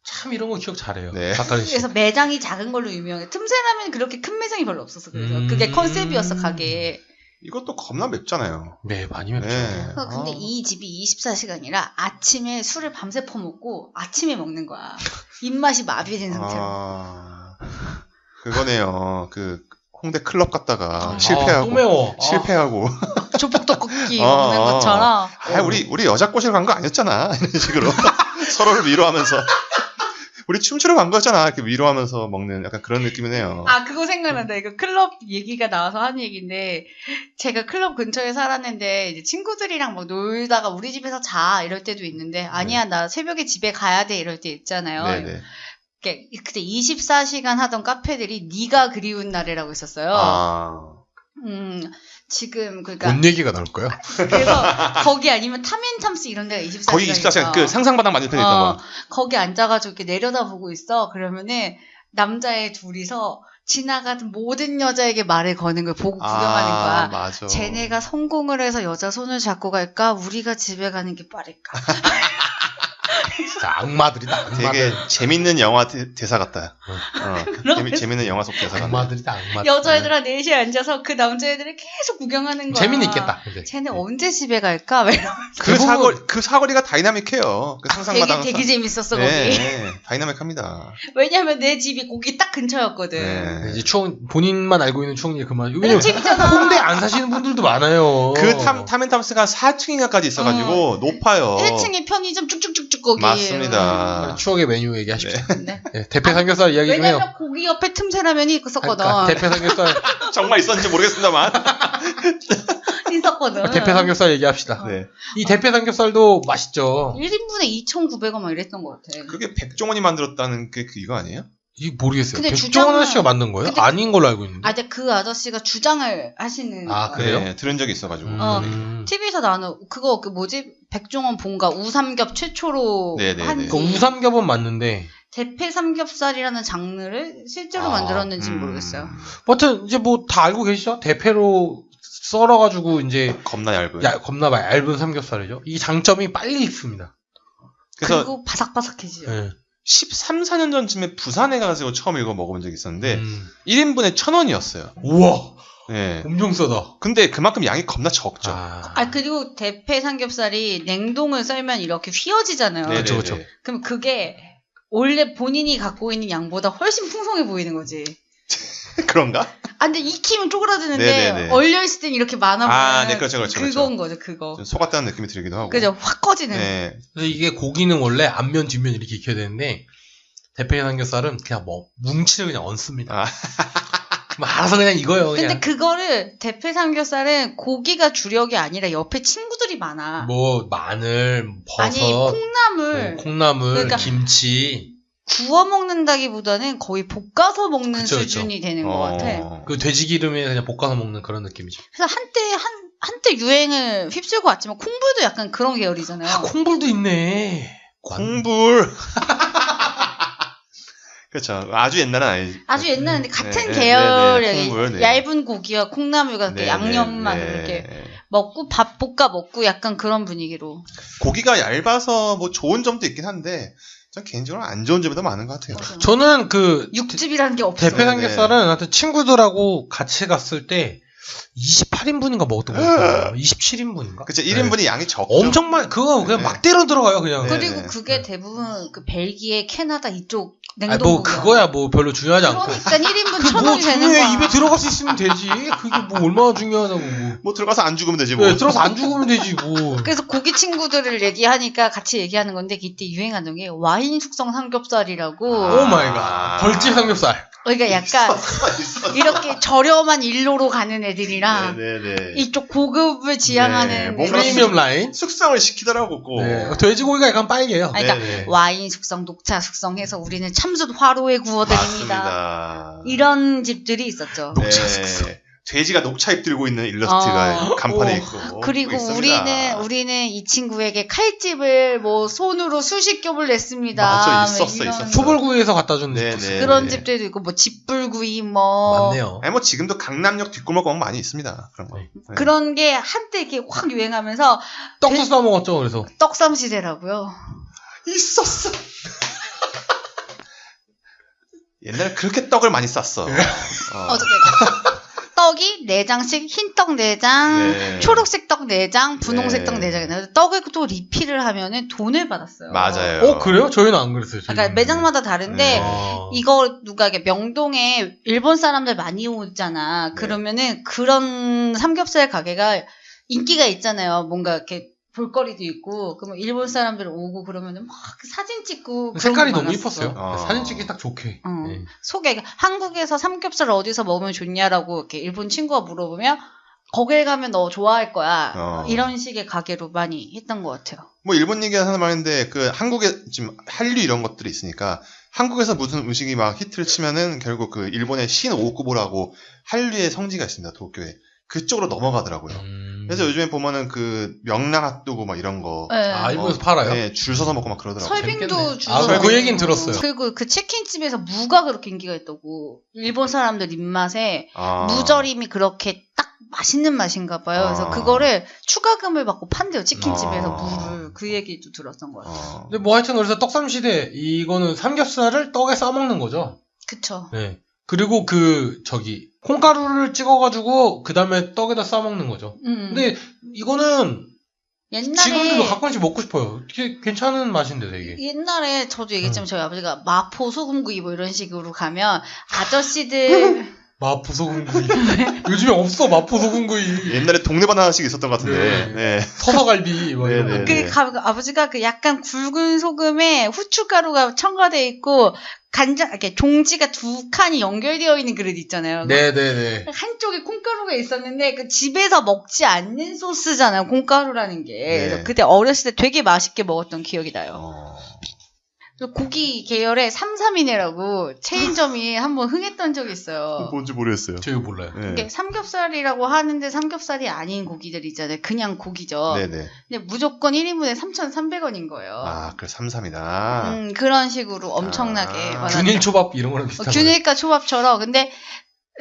참 이런 거 기억 잘해요. 네. 박가린 씨. 그래서 매장이 작은 걸로 유명해. 틈새라면 그렇게 큰 매장이 별로 없었어. 그래서 그게 컨셉이었어 가게에. 이것도 겁나 맵잖아요. 네, 많이 맵죠. 네. 근데 이 집이 24시간이라 아침에 술을 밤새 퍼먹고 아침에 먹는 거야. 입맛이 마비된 상태로. 그거네요. 그 홍대 클럽 갔다가 실패하고 또 매워. 실패하고 조폭떡볶이 먹는 것처럼. 우리 여자 꼬시러 간 거 아니었잖아. 이런 식으로 서로를 위로하면서 우리 춤추러 간 거잖아. 이렇게 위로하면서 먹는 약간 그런 느낌이네요. 아, 그거 생각난다. 이거 클럽 얘기가 나와서 한 얘기인데, 제가 클럽 근처에 살았는데, 이제 친구들이랑 막 놀다가 우리 집에서 자, 이럴 때도 있는데, 아니야, 나 새벽에 집에 가야 돼, 이럴 때 있잖아요. 네네. 그때 24시간 하던 카페들이 네가 그리운 날이라고 있었어요. 아. 지금, 그러니까. 뭔 얘기가 나올 거야? 그래서 거기 아니면 탐앤탐스 이런 데가 24시간. 거의 24시간 그 상상바닥 만들 편에 있던 거. 거기 앉아가지고 이렇게 내려다보고 있어. 그러면은 남자애 둘이서 지나가는 모든 여자에게 말을 거는 걸 보고 구경하는 거야. 맞아. 쟤네가 성공을 해서 여자 손을 잡고 갈까? 우리가 집에 가는 게 빠를까? 진짜 악마들이다. 악마들. 되게 재밌는 영화 대사 같다. 재밌는 영화 속 대사 같다. 악마들이다. 악마들. 여자애들랑 넷이 앉아서 그 남자애들을 계속 구경하는 거야. 재미는 있겠다. 근데. 쟤네 언제 집에 갈까? 막 이러면서. 그 사거리가 다이나믹해요. 그 상상마당. 되게 재밌었어, 거기. 네, 다이나믹합니다. 왜냐면 내 집이 거기 딱 근처였거든. 네. 이제 본인만 알고 있는 추억 얘기 그만. 왜냐면 재밌잖아. 홍대 안 사시는 분들도 많아요. 그 탐앤탐스가 4층인가까지 있어가지고 높아요. 1층에 편의점 쭉쭉쭉쭉 거기. 맞습니다. 추억의 메뉴 얘기하십시오. 네. 네, 대패 삼겹살 이야기 좀 해요. 왜냐면 고기 옆에 틈새라면이 있었거든. 그러니까 대패 삼겹살, 정말 있었는지 모르겠습니다만. 있었거든. 대패 삼겹살 얘기합시다. 네. 이 대패 삼겹살도 맛있죠. 1인분에 2,900원 막 이랬던 것 같아. 그게 백종원이 만들었다는 게 이거 아니에요? 이 모르겠어요. 근데 백종원 아저씨가 만든 거예요? 근데- 아닌 걸로 알고 있는데. 근데 그 아저씨가 주장을 하시는. 아, 그래요? 네, 들은 적이 있어가지고. TV에서 나는 그거 그 뭐지? 백종원 본가 우삼겹 최초로 네네네. 한 그 우삼겹은 맞는데, 대패 삼겹살이라는 장르를 실제로 만들었는지는 모르겠어요. 하여튼 이제 뭐 다 알고 계시죠? 대패로 썰어가지고 이제 겁나 얇은. 겁나 얇은 삼겹살이죠. 이 장점이 빨리 익습니다. 그래서 그리고 바삭바삭해지죠. 네. 13, 14년 전쯤에 부산에 가서 처음 이거 먹어본 적이 있었는데 1인분에 1,000원이었어요. 우와, 네. 엄청 싸다. 근데 그만큼 양이 겁나 적죠. 아, 그리고 대패 삼겹살이 냉동을 썰면 이렇게 휘어지잖아요. 네네네. 그쵸. 그럼 그게 원래 본인이 갖고 있는 양보다 훨씬 풍성해 보이는 거지. 그런가? 아, 근데 익히면 쪼그라드는데 네네네. 얼려있을 땐 이렇게 많아 보이는 아, 네, 그렇죠. 그건 거죠, 그거. 좀 속았다는 느낌이 들기도 하고. 그죠, 확 꺼지는. 네. 그래서 이게 고기는 원래 앞면 뒷면 이렇게 익혀야 되는데 대패 삼겹살은 그냥 뭐 뭉치를 그냥 얹습니다. 뭐 알아서 그냥 이거요. 그냥. 근데 그거를 대패 삼겹살은 고기가 주력이 아니라 옆에 친구들이 많아. 뭐 마늘, 버섯, 아니, 콩나물. 콩나물, 그러니까 김치. 구워 먹는다기보다는 거의 볶아서 먹는 그쵸. 수준이 되는 것 같아. 그 돼지 기름에 그냥 볶아서 먹는 그런 느낌이죠. 그래서 한때 유행을 휩쓸고 왔지만 콩불도 약간 그런 계열이잖아요. 아, 콩불도 있네. 콩불. 그렇죠. 아주 옛날은 아니지. 아주 옛날인데 같은 네, 계열의 네, 콩불, 네. 얇은 고기와 콩나물과 이렇게 네, 양념만 네, 네. 이렇게 먹고 밥 볶아 먹고 약간 그런 분위기로. 고기가 얇아서 뭐 좋은 점도 있긴 한데 전 개인적으로 안 좋은 점이 더 많은 것 같아요. 맞아. 저는 그 육즙이라는 게 없어. 대패 삼겹살은 하여튼 친구들하고 같이 갔을 때 28인분인가 먹었던 것 같아요. 27인분인가? 그쵸. 1인분이 양이 적죠. 엄청 많이, 그거 그냥 네. 막 때려 들어가요, 그냥. 네. 그리고 그게 대부분 그 벨기에, 캐나다 이쪽 아니, 냉동 뭐, 그거야, 뭐, 별로 중요하지 않고. 그러니까 1인분 그 뭐 1,000원이 되는 중요해, 거야. 입에 들어갈 수 있으면 되지. 그게 뭐 얼마나 중요하다고, 뭐. 뭐 들어가서 안 죽으면 되지 뭐. 네, 들어서 안 죽으면 되지, 뭐. 그래서 고기 친구들을 얘기하니까 같이 얘기하는 건데 그때 유행하던 게 와인 숙성 삼겹살이라고. 오 마이 갓. 벌집 삼겹살. 그러니까 약간 있었어. 이렇게 저렴한 일로로 가는 애들이랑 네네네. 이쪽 고급을 지향하는 네, 뭔가 애들이 프리미엄 라인. 숙성을 시키더라고 꼭. 네. 돼지고기가 약간 빨개요. 아니, 그러니까 네네. 와인 숙성, 녹차 숙성해서 우리는 참숯 화로에 구워드립니다. 맞습니다. 이런 집들이 있었죠. 녹차 네. 숙성. 돼지가 녹차잎 들고 있는 일러스트가 간판에 있고. 그리고 있습니다. 우리는 이 친구에게 칼집을 뭐 손으로 수십 겹을 냈습니다. 맞아, 뭐 있었어, 이런 있었어. 초벌구이에서 갖다 주는 네, 집도 네. 있어요. 그런 집들도 있고 뭐 집불구이 뭐 맞네요. 아니 뭐 지금도 강남역 뒷골목 가면 많이 있습니다. 그런 거. 네. 네. 그런 게 한때 이렇게 확 유행하면서 떡도 싸먹었죠, 그래서. 떡삼 시대라고요. 있었어. 옛날에 그렇게 떡을 많이 쌌어. 어떻게 떡이 4장씩 흰떡 4장, 네. 초록색 떡 4장, 분홍색 네. 떡 4장이나 떡을 또 리필을 하면은 돈을 받았어요. 맞아요. 그래요? 저희는 안 그랬어요. 그러니까 저희는. 매장마다 다른데 네. 이거 누가 이게 명동에 일본 사람들 많이 오잖아. 네. 그러면은 그런 삼겹살 가게가 인기가 있잖아요. 뭔가 이렇게 볼거리도 있고, 그러면 일본 사람들 오고 그러면은 막 사진 찍고. 색깔이 그런 거 너무 많았어. 이뻤어요. 사진 찍기 딱 좋게. 네. 속에 한국에서 삼겹살 어디서 먹으면 좋냐라고 이렇게 일본 친구가 물어보면 거길 가면 너 좋아할 거야. 이런 식의 가게로 많이 했던 것 같아요. 뭐 일본 얘기 하는 말인데 그 한국에 지금 한류 이런 것들이 있으니까 한국에서 무슨 음식이 막 히트를 치면은 결국 그 일본의 신오쿠보라고 한류의 성지가 있습니다. 도쿄에. 그쪽으로 넘어가더라고요. 그래서 요즘에 보면은 그 명랑 핫도그 막 이런 거. 네. 아, 일본에서 팔아요? 네, 줄 서서 먹고 막 그러더라고요. 설빙도 줄 아, 서서 그 얘기는 들었어요. 그리고 그 치킨집에서 무가 그렇게 인기가 있다고. 일본 사람들 입맛에 무절임이 그렇게 딱 맛있는 맛인가 봐요. 그래서 그거를 추가금을 받고 판대요. 치킨집에서 무를. 그 얘기도 들었던 것 같아요. 근데 뭐 하여튼 그래서 떡삼시대 이거는 삼겹살을 떡에 싸먹는 거죠. 그쵸. 네. 그리고 콩가루를 찍어가지고 그 다음에 떡에다 싸먹는 거죠. 근데 이거는 지금도 가끔씩 먹고 싶어요. 괜찮은 맛인데 되게. 옛날에 저도 얘기했지만 저희 아버지가 마포 소금구이 뭐 이런 식으로 가면 아저씨들 마포 소금구이. 요즘에 없어 마포 소금구이. 옛날에 동네반 하나씩 있었던 것 같은데. 네. 서서갈비. 뭐 이런 거. 아버지가 그 약간 굵은 소금에 후춧가루가 첨가돼 있고 간장 이렇게 종지가 두 칸이 연결되어 있는 그릇 있잖아요. 네네네. 한쪽에 콩가루가 있었는데 그 집에서 먹지 않는 소스잖아요. 콩가루라는 게. 네. 그래서 그때 어렸을 때 되게 맛있게 먹었던 기억이 나요. 고기 계열의 삼삼이네라고 체인점이 한번 흥했던 적이 있어요. 뭔지 모르겠어요. 저희 몰라요. 네. 이게 삼겹살이라고 하는데 삼겹살이 아닌 고기들 있잖아요. 그냥 고기죠. 네네. 근데 무조건 1인분에 3,300원인 거예요. 아, 그래, 삼삼이다. 그런 식으로 엄청나게. 균일 초밥 이런 거랑 비슷한 균일가 초밥처럼. 근데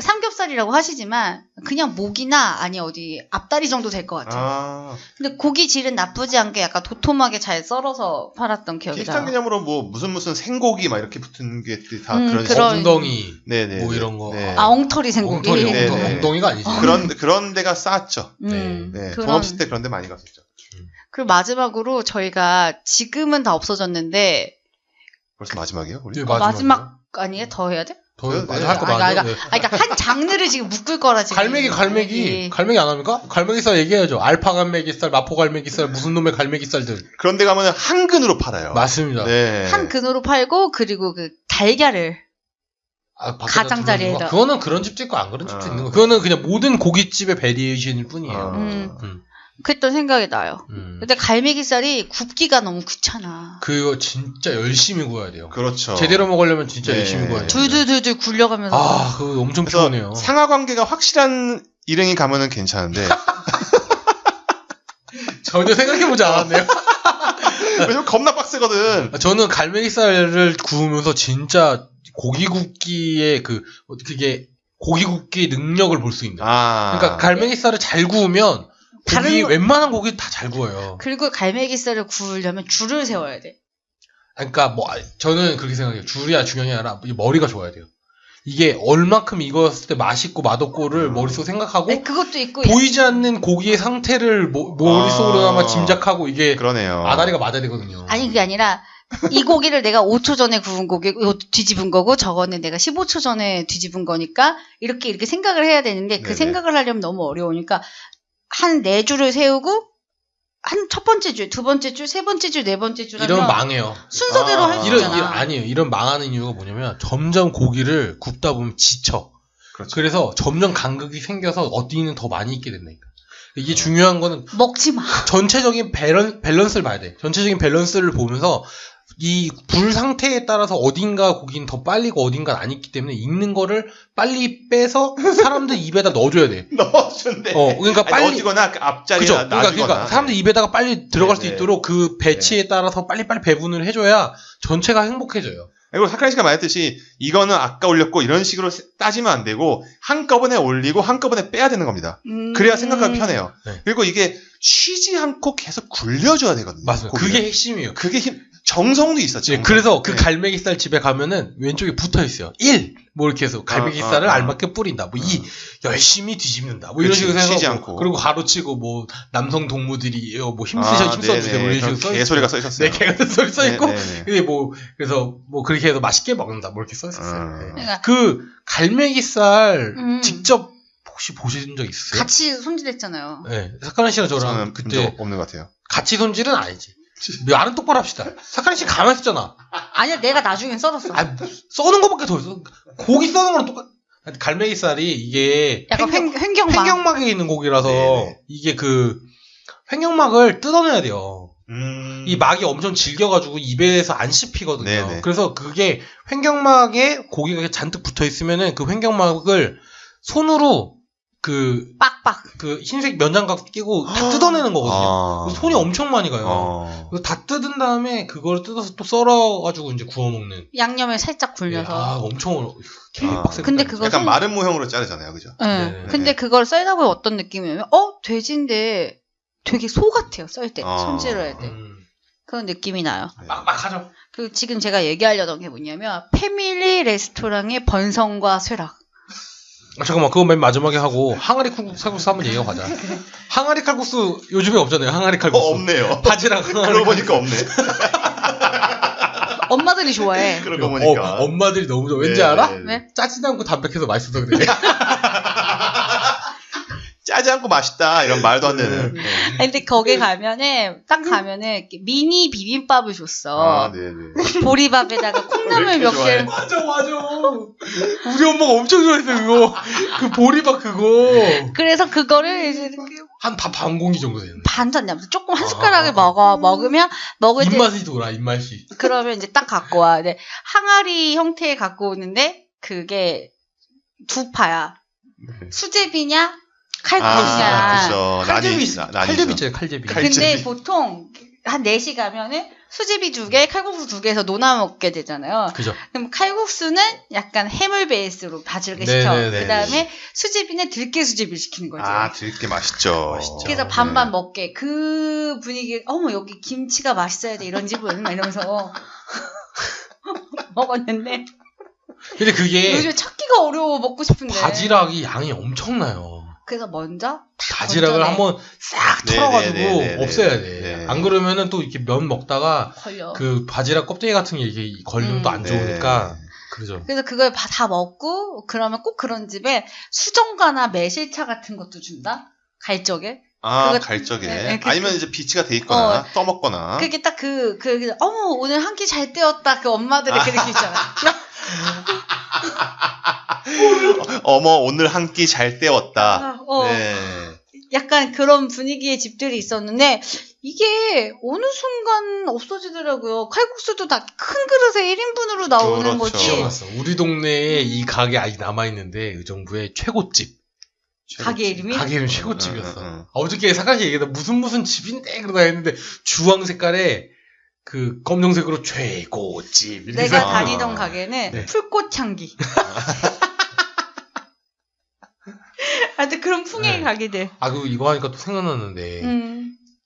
삼겹살이라고 하시지만 그냥 목이나 아니 어디 앞다리 정도 될 것 같아요. 근데 고기 질은 나쁘지 않게 약간 도톰하게 잘 썰어서 팔았던 기억이 나요. 비슷한 개념으로 뭐 무슨 생고기 막 이렇게 붙은 게 다 그런 엉덩이 네네 뭐 이런 거. 네. 아 엉터리 생고기. 엉덩이가 아니지. 그런 데가 쌓았죠. 네. 돈 없을 때 그런 데 많이 갔었죠. 그리고 마지막으로 저희가 지금은 다 없어졌는데 벌써 마지막이에요? 우리? 네, 마지막 아니에요? 더 해야 돼? 할 거 많아요. 그러니까 한 장르를 지금 묶을 거라 지금. 갈매기 안 합니까? 갈매기살 얘기해야죠. 알파 갈매기살, 마포 갈매기살, 무슨 놈의 갈매기살들. 그런데 가면 한 근으로 팔아요. 맞습니다. 네. 한 근으로 팔고 그리고 그 달걀을 가장자리에다. 그거는 그런 집도 있고 안 그런 집도 있는 거. 그거는 그냥 모든 고깃집의 베리에이션일 뿐이에요. 그랬던 생각이 나요. 근데 갈매기살이 굽기가 너무 귀찮아. 그거 진짜 열심히 구워야 돼요. 그렇죠. 제대로 먹으려면 진짜 열심히 구워야 돼요. 둘둘둘둘 굴려가면서. 아, 그거 엄청 피곤해요. 상하 관계가 확실한 일행이 가면은 괜찮은데. 전혀 생각해보지 않았네요. 왜냐면 겁나 빡세거든. 저는 갈매기살을 구우면서 진짜 고기 굽기의 그게 고기 굽기 능력을 볼 수 있는. 그러니까 갈매기살을 잘 구우면 웬만한 고기 다 잘 구워요. 그리고 갈매기살을 구우려면 줄을 세워야 돼. 그러니까 뭐 저는 그렇게 생각해요. 줄이야 중요한 게 아니라 머리가 좋아야 돼요. 이게 얼마큼 익었을 때 맛있고 맛없고를 머릿속으로 생각하고 네, 그것도 있고 보이지 않는 고기의 상태를 머릿속으로나마 짐작하고 이게 그러네요. 아다리가 맞아야 되거든요. 아니 그게 아니라 이 고기를 내가 5초 전에 구운 고기 뒤집은 거고 저거는 내가 15초 전에 뒤집은 거니까 이렇게 생각을 해야 되는데 그 생각을 하려면 너무 어려우니까 한 4줄을 세우고 한 첫 번째 줄, 두 번째 줄, 세 번째 줄, 네 번째 줄 하면 이런 망해요. 순서대로 할 수 있잖아. 아니에요. 이런 망하는 이유가 뭐냐면 점점 고기를 굽다 보면 지쳐. 그렇죠. 그래서 점점 간극이 생겨서 어디는 더 많이 익게 된다니까. 이게 중요한 거는 먹지 마. 전체적인 밸런스를 봐야 돼. 전체적인 밸런스를 보면서 이 불 상태에 따라서 어딘가 고기는 더 빨리 익고 어딘가 안 익기 때문에 익는 거를 빨리 빼서 사람들 입에다 넣어줘야 돼. 넣어준대. 그러니까 빨리 넣어주거나 그 앞자리에 놔주거나. 그러니까 사람들 입에다가 빨리 들어갈 수 있도록 그 배치에 따라서 빨리빨리 배분을 해줘야 전체가 행복해져요. 그리고 사카린 씨가 말했듯이 이거는 아까 올렸고 이런 식으로 따지면 안 되고 한꺼번에 올리고 한꺼번에 빼야 되는 겁니다. 그래야 생각하기 편해요. 네. 그리고 이게 쉬지 않고 계속 굴려줘야 되거든요. 맞습니다. 고기를. 그게 핵심이에요. 그게 정성도 있어. 네, 그래서 그 갈매기살 집에 가면은 왼쪽에 붙어 있어요. 1! 뭐 이렇게 해서 갈매기살을 알맞게 뿌린다. 뭐 2! 열심히 뒤집는다. 뭐 이런 식으로 해서 쉬지 않고. 그리고 가로치고 뭐 남성 동무들이 뭐 힘써주세요. 뭐 이런 식으로 개소리가 써 있었어요. 네, 개소리 써 있고. 근데 그래서 그렇게 해서 맛있게 먹는다. 뭐 이렇게 써 있었어요. 네. 그 갈매기살 직접 혹시 보신 적 있으세요? 같이 손질했잖아요. 네. 사카린 씨랑 저랑 저는 그때 없는 것 같아요. 가치 손질은 아니지. 말은 똑바로 합시다. 사카린 씨 가만히 있었잖아. 아니야, 내가 나중엔 썰었어. 아, 써는 것밖에 더 있어. 고기 써는 거랑 똑같. 갈매기살이 이게 약간 횡격막. 횡격막에 있는 고기라서 네네. 이게 그 횡격막을 뜯어내야 돼요. 이 막이 엄청 질겨가지고 입에서 안 씹히거든요. 네네. 그래서 그게 횡격막에 고기가 잔뜩 붙어 있으면은 그 횡격막을 손으로 그 빡빡. 흰색 면장갑 끼고 다 뜯어내는 거거든요. 그래서 손이 엄청 많이 가요. 그래서 다 뜯은 다음에 그걸 뜯어서 또 썰어가지고 이제 구워 먹는. 양념에 살짝 굴려서. 엄청 빡세. 근데 그거 약간 마른 모형으로 자르잖아요, 그죠? 네. 근데 그걸 썰다 보면 어떤 느낌이냐면, 돼지인데 되게 소 같아요, 썰 때. 손질을 할 때. 그런 느낌이 나요. 빡빡하죠. 그리고 지금 제가 얘기하려던 게 뭐냐면, 패밀리 레스토랑의 번성과 쇠락. 잠깐만, 그거 맨 마지막에 하고, 항아리 칼국수 한번 얘기하고 가자. 항아리 칼국수 요즘에 없잖아요, 항아리 칼국수. 없네요. 바지락 항아리 그러고 보니까 없네. 엄마들이 좋아해. 그러고 보니까. 엄마들이 너무 좋아. 왠지 알아? 네? 짜지도 않고 담백해서 맛있어서 그래. 짜지 않고 맛있다, 이런 말도 안 되는. 근데 거기 가면은, 딱 가면은, 이렇게 미니 비빔밥을 줬어. 네네. 보리밥에다가 콩나물 몇 개. 맞아. 우리 엄마가 엄청 좋아했어, 그거. 그 보리밥 그거. 그래서 그거를 이제 한 밥 반 공기 정도 되는. 반찬 냠 조금 한 숟가락을 먹으면, 먹을 때. 입맛이 돌아, 입맛이. 그러면 이제 딱 갖고 와. 근데 항아리 형태에 갖고 오는데, 그게 두 파야. 수제비냐? 칼국수냐. 그렇죠. 칼제비 있잖아요, 칼제비. 근데 보통 한 4시 가면은 수제비 2개, 칼국수 2개에서 논아 먹게 되잖아요. 그죠. 그럼 칼국수는 약간 해물 베이스로 바지락을 시켜. 그 다음에 수제비는 들깨 수제비를 시키는 거죠. 들깨 맛있죠. 그래서 반반 먹게. 그 분위기, 어머, 여기 김치가 맛있어야 돼, 이런 집은. 막 이러면서 먹었는데. 근데 그게. 요즘 찾기가 어려워, 먹고 싶은데. 바지락이 양이 엄청나요. 그래서 먼저 바지락을 한번 싹 털어가지고 없애야 돼. 안 그러면은 또 이렇게 면 먹다가 걸려. 그 바지락 껍데기 같은 게 이게 걸리면 또 안 좋으니까. 그러죠. 그래서 그걸 다 먹고 그러면 꼭 그런 집에 수정과나 매실차 같은 것도 준다. 갈 적에. 갈 적에. 아니면 이제 비치가 돼 있거나 떠먹거나. 그게 딱 어머 오늘 한 끼 잘 때웠다. 그 엄마들의 그 느낌 있잖아. 어머 오늘 한 끼 잘 때웠다. 네. 약간 그런 분위기의 집들이 있었는데 이게 어느 순간 없어지더라고요. 칼국수도 다 큰 그릇에 1인분으로 나오는 거지. 기억났어. 우리 동네에 이 가게 아직 남아있는데 의정부의 최고집. 가게 이름이? 가게 이름 최고집이었어. 어저께 사카시 얘기했다. 무슨 집인데 그러다 했는데 주황 색깔에 그 검정색으로 최고집. 내가 다니던 가게는 풀꽃향기. 하여튼 그런 풍의 가게들. 이거 하니까 또 생각났는데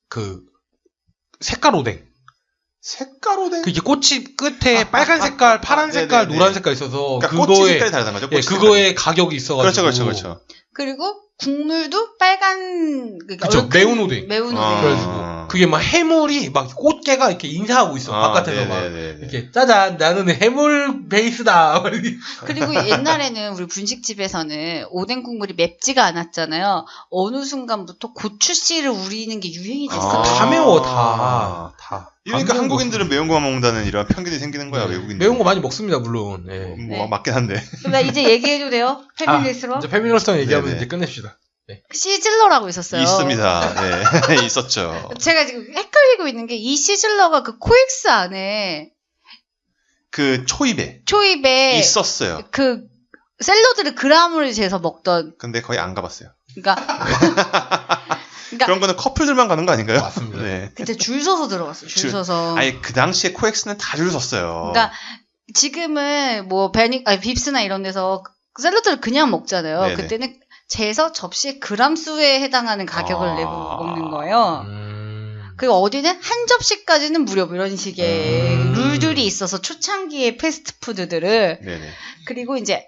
그 색깔 오뎅. 색깔 오뎅? 그게 꽃이 끝에 빨간 색깔, 파란 색깔, 노란 색깔 있어서 그러니까 꽃이 색깔이 다르다는 거죠? 그거에 가격이 있어가지고. 그렇죠. 그리고 국물도 빨간 그렇죠. 매운 오뎅. 그래가지고 그게 막 해물이 막 꽃게가 이렇게 인사하고 있어. 바깥에서 막 이렇게 짜잔 나는 해물 베이스다. 그리고 옛날에는 우리 분식집에서는 오뎅 국물이 맵지가 않았잖아요. 어느 순간부터 고추씨를 우리는 게 유행이 됐어. 다 매워 다. 그러니까 한국인들은 매운 거만 먹는다는 이런 편견이 생기는 거야. 외국인들. 매운 거 많이 먹습니다 물론. 맞긴 한데. 나 이제 얘기해도 돼요? 패밀리스로? 이제 패밀리스로 얘기하면 이제 끝냅시다. 시즐러라고 있었어요. 있습니다. 네. 있었죠. 제가 지금 헷갈리고 있는 게 이 시즐러가 그 코엑스 안에 그 초입에 있었어요. 그 샐러드를 그람을 재서 먹던. 근데 거의 안 가봤어요. 그러니까 그런 거는 커플들만 가는 거 아닌가요? 맞습니다. 네. 그때 줄 서서 들어갔어요. 줄 서서. 아니 그 당시에 코엑스는 다 줄 섰어요. 그러니까 지금은 뭐 빕스나 이런 데서 샐러드를 그냥 먹잖아요. 네네. 그때는 재서 접시에 그람수에 해당하는 가격을 내고 먹는 거예요. 그리고 어디는 한 접시까지는 무료 이런 식의 룰들이 있어서 초창기의 패스트푸드들을. 네네. 그리고 이제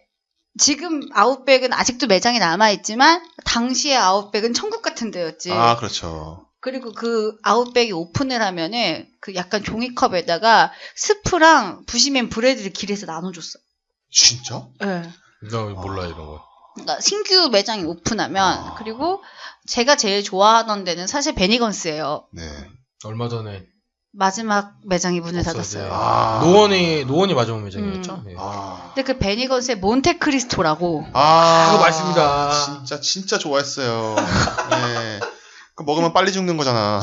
지금 아웃백은 아직도 매장이 남아있지만 당시의 아웃백은 천국 같은 데였지. 그렇죠. 그리고 그 아웃백이 오픈을 하면은 그 약간 종이컵에다가 스프랑 부시맨 브레드를 길에서 나눠줬어. 진짜? 네. 나 몰라 이런 거. 그러니까 신규 매장이 오픈하면 그리고 제가 제일 좋아하던 데는 사실 베니건스예요. 네. 얼마 전에 마지막 매장이 문을 없어졌어요. 닫았어요. 노원이 마지막 매장이었죠. 네. 근데 그 베니건스의 몬테크리스토라고. 그거 맛있습니다. 진짜 좋아했어요. 네. 그 먹으면 빨리 죽는 거잖아.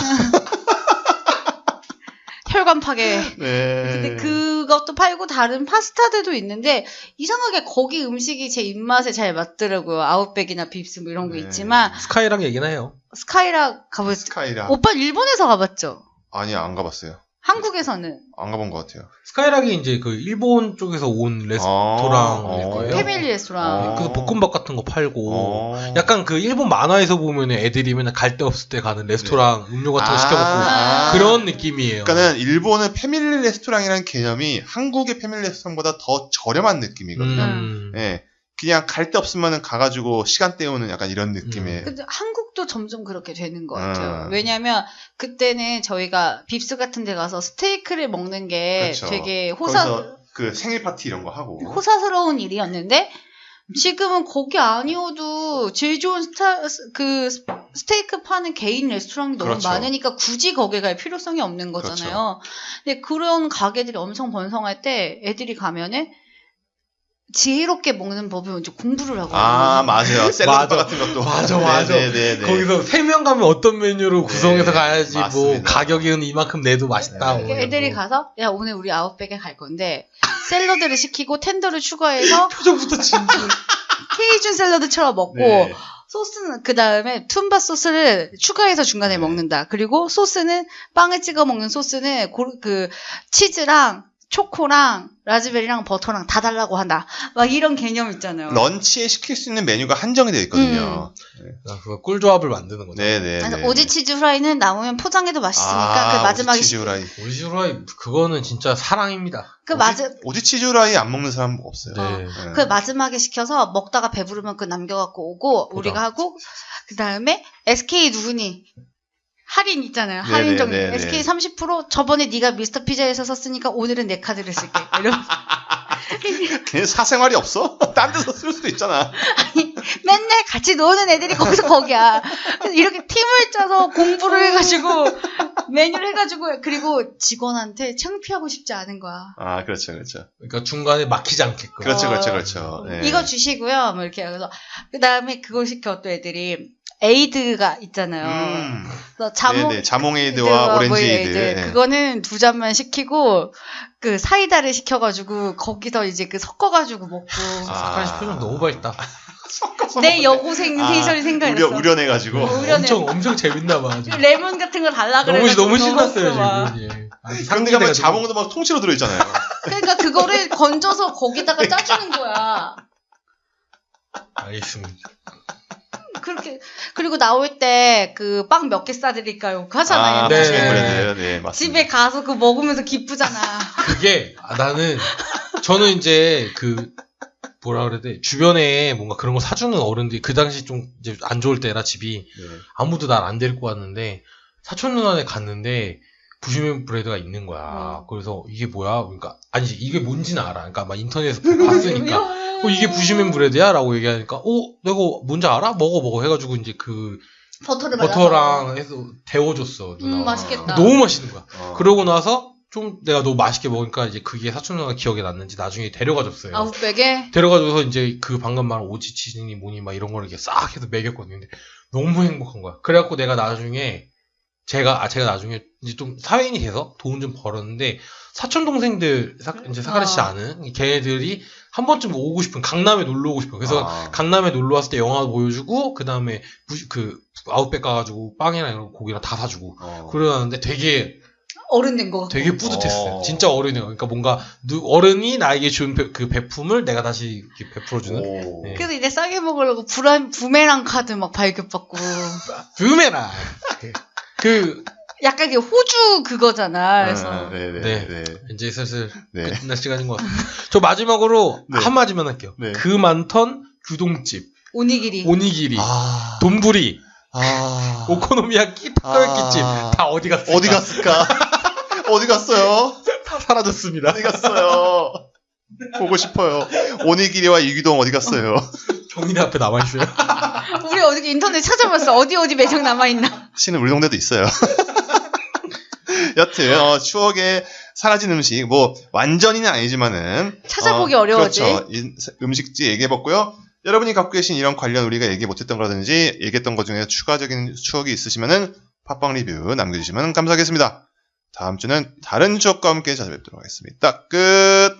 혈관 파괴. 네. 근데 그것도 팔고 다른 파스타들도 있는데 이상하게 거기 음식이 제 입맛에 잘 맞더라고요. 아웃백이나 빕스 뭐 이런 거 네. 있지만 스카이랑 얘기나 해요. 스카이락 가봤죠. 스카이라. 오빠 일본에서 가봤죠? 아니, 안 가봤어요. 한국에서는 안 가본 것 같아요. 스카이락이 이제 그 일본 쪽에서 온 레스토랑일 거예요. 패밀리 레스토랑. 그래서 볶음밥 같은 거 팔고 약간 그 일본 만화에서 보면 애들이 맨날 갈 데 없을 때 가는 레스토랑 음료 같은 거 시켜 먹고 그런 느낌이에요. 그러니까는 일본의 패밀리 레스토랑이라는 개념이 한국의 패밀리 레스토랑보다 더 저렴한 느낌이거든요. 예. 그냥 갈 데 없으면은 가가지고 시간 때우는 약간 이런 느낌의. 근데 한국도 점점 그렇게 되는 것 같아요. 왜냐면 그때는 저희가 빕스 같은 데 가서 스테이크를 먹는 게 그렇죠. 되게 거기서 그 생일 파티 이런 거 하고. 호사스러운 일이었는데 지금은 거기 아니어도 제일 좋은 스테이크 파는 개인 레스토랑이 너무 그렇죠. 많으니까 굳이 거기 갈 필요성이 없는 거잖아요. 근데 그런 가게들이 엄청 번성할 때 애들이 가면은 지혜롭게 먹는 법을 이제 공부를 하고. 맞아요. 샐러드 같은 것도. 맞아. 네. 거기서 3명 가면 어떤 메뉴로 구성해서 가야지 맞습니다. 뭐 가격은 이만큼 내도 맛있다. 네. 뭐 애들이 가서 야 오늘 우리 아웃백에 갈 건데 샐러드를 시키고 텐더를 추가해서 표정부터 진짜. 케이준 샐러드처럼 먹고 네. 소스는 그 다음에 툰바 소스를 추가해서 중간에 먹는다. 그리고 소스는 빵을 찍어 먹는 소스는 그 치즈랑 초코랑 라즈베리랑 버터랑 다 달라고 한다. 막 이런 개념 있잖아요. 런치에 시킬 수 있는 메뉴가 한정이 되어 있거든요. 그 꿀조합을 만드는 거죠. 네네. 그래서 오지 치즈 후라이는 남으면 포장해도 맛있으니까 그 마지막에 오지 치즈 후라이. 오지 후라이 그거는 진짜 사랑입니다. 오지 치즈 후라이 안 먹는 사람 없어요. 네. 그 마지막에 시켜서 먹다가 배부르면 그 남겨갖고 오고 우리가 하고 그 다음에 SK 누구니 할인 있잖아요. 할인 정리. SK 30% 저번에 네가 미스터 피자에서 썼으니까 오늘은 내 카드를 쓸게. 이러면서. 걔 사생활이 없어? 딴 데서 쓸 수도 있잖아. 아니 맨날 같이 노는 애들이 거기서 거기야. 그래서 이렇게 팀을 짜서 공부를 해가지고 메뉴를 해가지고 그리고 직원한테 창피하고 싶지 않은 거야. 그렇죠. 그러니까 중간에 막히지 않게끔. 그렇죠. 네. 이거 주시고요. 뭐 이렇게 해서 그 다음에 그거 시켜 또 애들이. 에이드가 있잖아요. 그래서 자몽 에이드와 오렌지 에이드. 네. 그거는 2잔만 시키고 그 사이다를 시켜가지고 거기서 이제 그 섞어가지고 먹고. 사카리 표정 너무 맛있다. 내 여고생 시절이 생각났어. 우려내가지고. 엄청 재밌나 봐. 레몬 같은 거 달라 그래가지고 너무 신났어요 지금. 그런데 막 자몽도 막 통째로 들어있잖아요. 그러니까 그거를 건져서 거기다가 짜주는 거야. 알겠습니다. 그렇게 그리고 나올 때 그 빵 몇 개 싸드릴까요? 하잖아요. 네, 맞습니다. 집에 가서 그거 먹으면서 기쁘잖아. 그게 저는 이제 뭐라 그래야 돼 주변에 뭔가 그런 거 사주는 어른들이 그 당시 좀 이제 안 좋을 때라 집이 아무도 날 안 데리고 왔는데 사촌 누나네 갔는데 부시맨 브레드가 있는 거야. 그래서 이게 뭐야? 그러니까 아니지 이게 뭔지는 알아. 그러니까 막 인터넷에서 봤으니까. 이게 부시맨 브레드야? 라고 얘기하니까, 내가 뭔지 알아? 먹어. 해가지고, 이제 버터랑 해서 데워줬어, 누나가. 맛있겠다. 너무 맛있는 거야. 그러고 나서, 좀 내가 너무 맛있게 먹으니까, 이제 그게 사촌 누나가 기억에 났는지 나중에 데려가줬어요. 아웃백에? 데려가줘서 이제 그 방금 말한 오지 치즈니 뭐니 막 이런 거를 이렇게 싹 해서 먹였거든요. 근데 너무 행복한 거야. 그래갖고 내가 나중에, 제가 나중에 이제 좀 사회인이 돼서 돈 좀 벌었는데, 사촌 동생들 이제 사카리씨 아는 걔네들이 한 번쯤 오고 싶은 강남에 놀러 오고 싶어. 그래서 강남에 놀러 왔을 때 영화 보여주고 그 다음에 그 아웃백 가가지고 빵이랑 이런 고기랑 다 사주고 그러는데 되게 어른 된 거. 되게 뿌듯했어요. 진짜 어른이에요. 그러니까 뭔가 어른이 나에게 준 그 베품을 내가 다시 이렇게 베풀어주는. 네. 그래서 이제 싸게 먹으려고 부메랑 카드 막 발급받고. 부메랑. 약간 이게 호주 그거잖아. 그래서 네. 이제 슬슬 끝날 시간인 것 같아요. 저 마지막으로 한마디만 할게요. 그 많던 규동집, 오니기리, 돈부리, 오코노미야끼, 타코야끼집 다 어디 갔을까? 어디 갔을까? 어디 갔어요? 다 사라졌습니다. 어디 갔어요? 보고 싶어요. 오니기리와 이규동 어디 갔어요? 경희대 앞에 남아있어요. 우리 어디 인터넷 찾아봤어. 어디 매장 남아있나? 씨는 우리 동네도 있어요. 여튼 추억의 사라진 음식 뭐 완전히는 아니지만은 찾아보기 어려워지. 그렇죠. 음식지 얘기해봤고요. 여러분이 갖고 계신 이런 관련 우리가 얘기 못했던 거라든지 얘기했던 것 중에 추가적인 추억이 있으시면은 팟빵 리뷰 남겨주시면 감사하겠습니다. 다음 주는 다른 추억과 함께 찾아뵙도록 하겠습니다. 끝.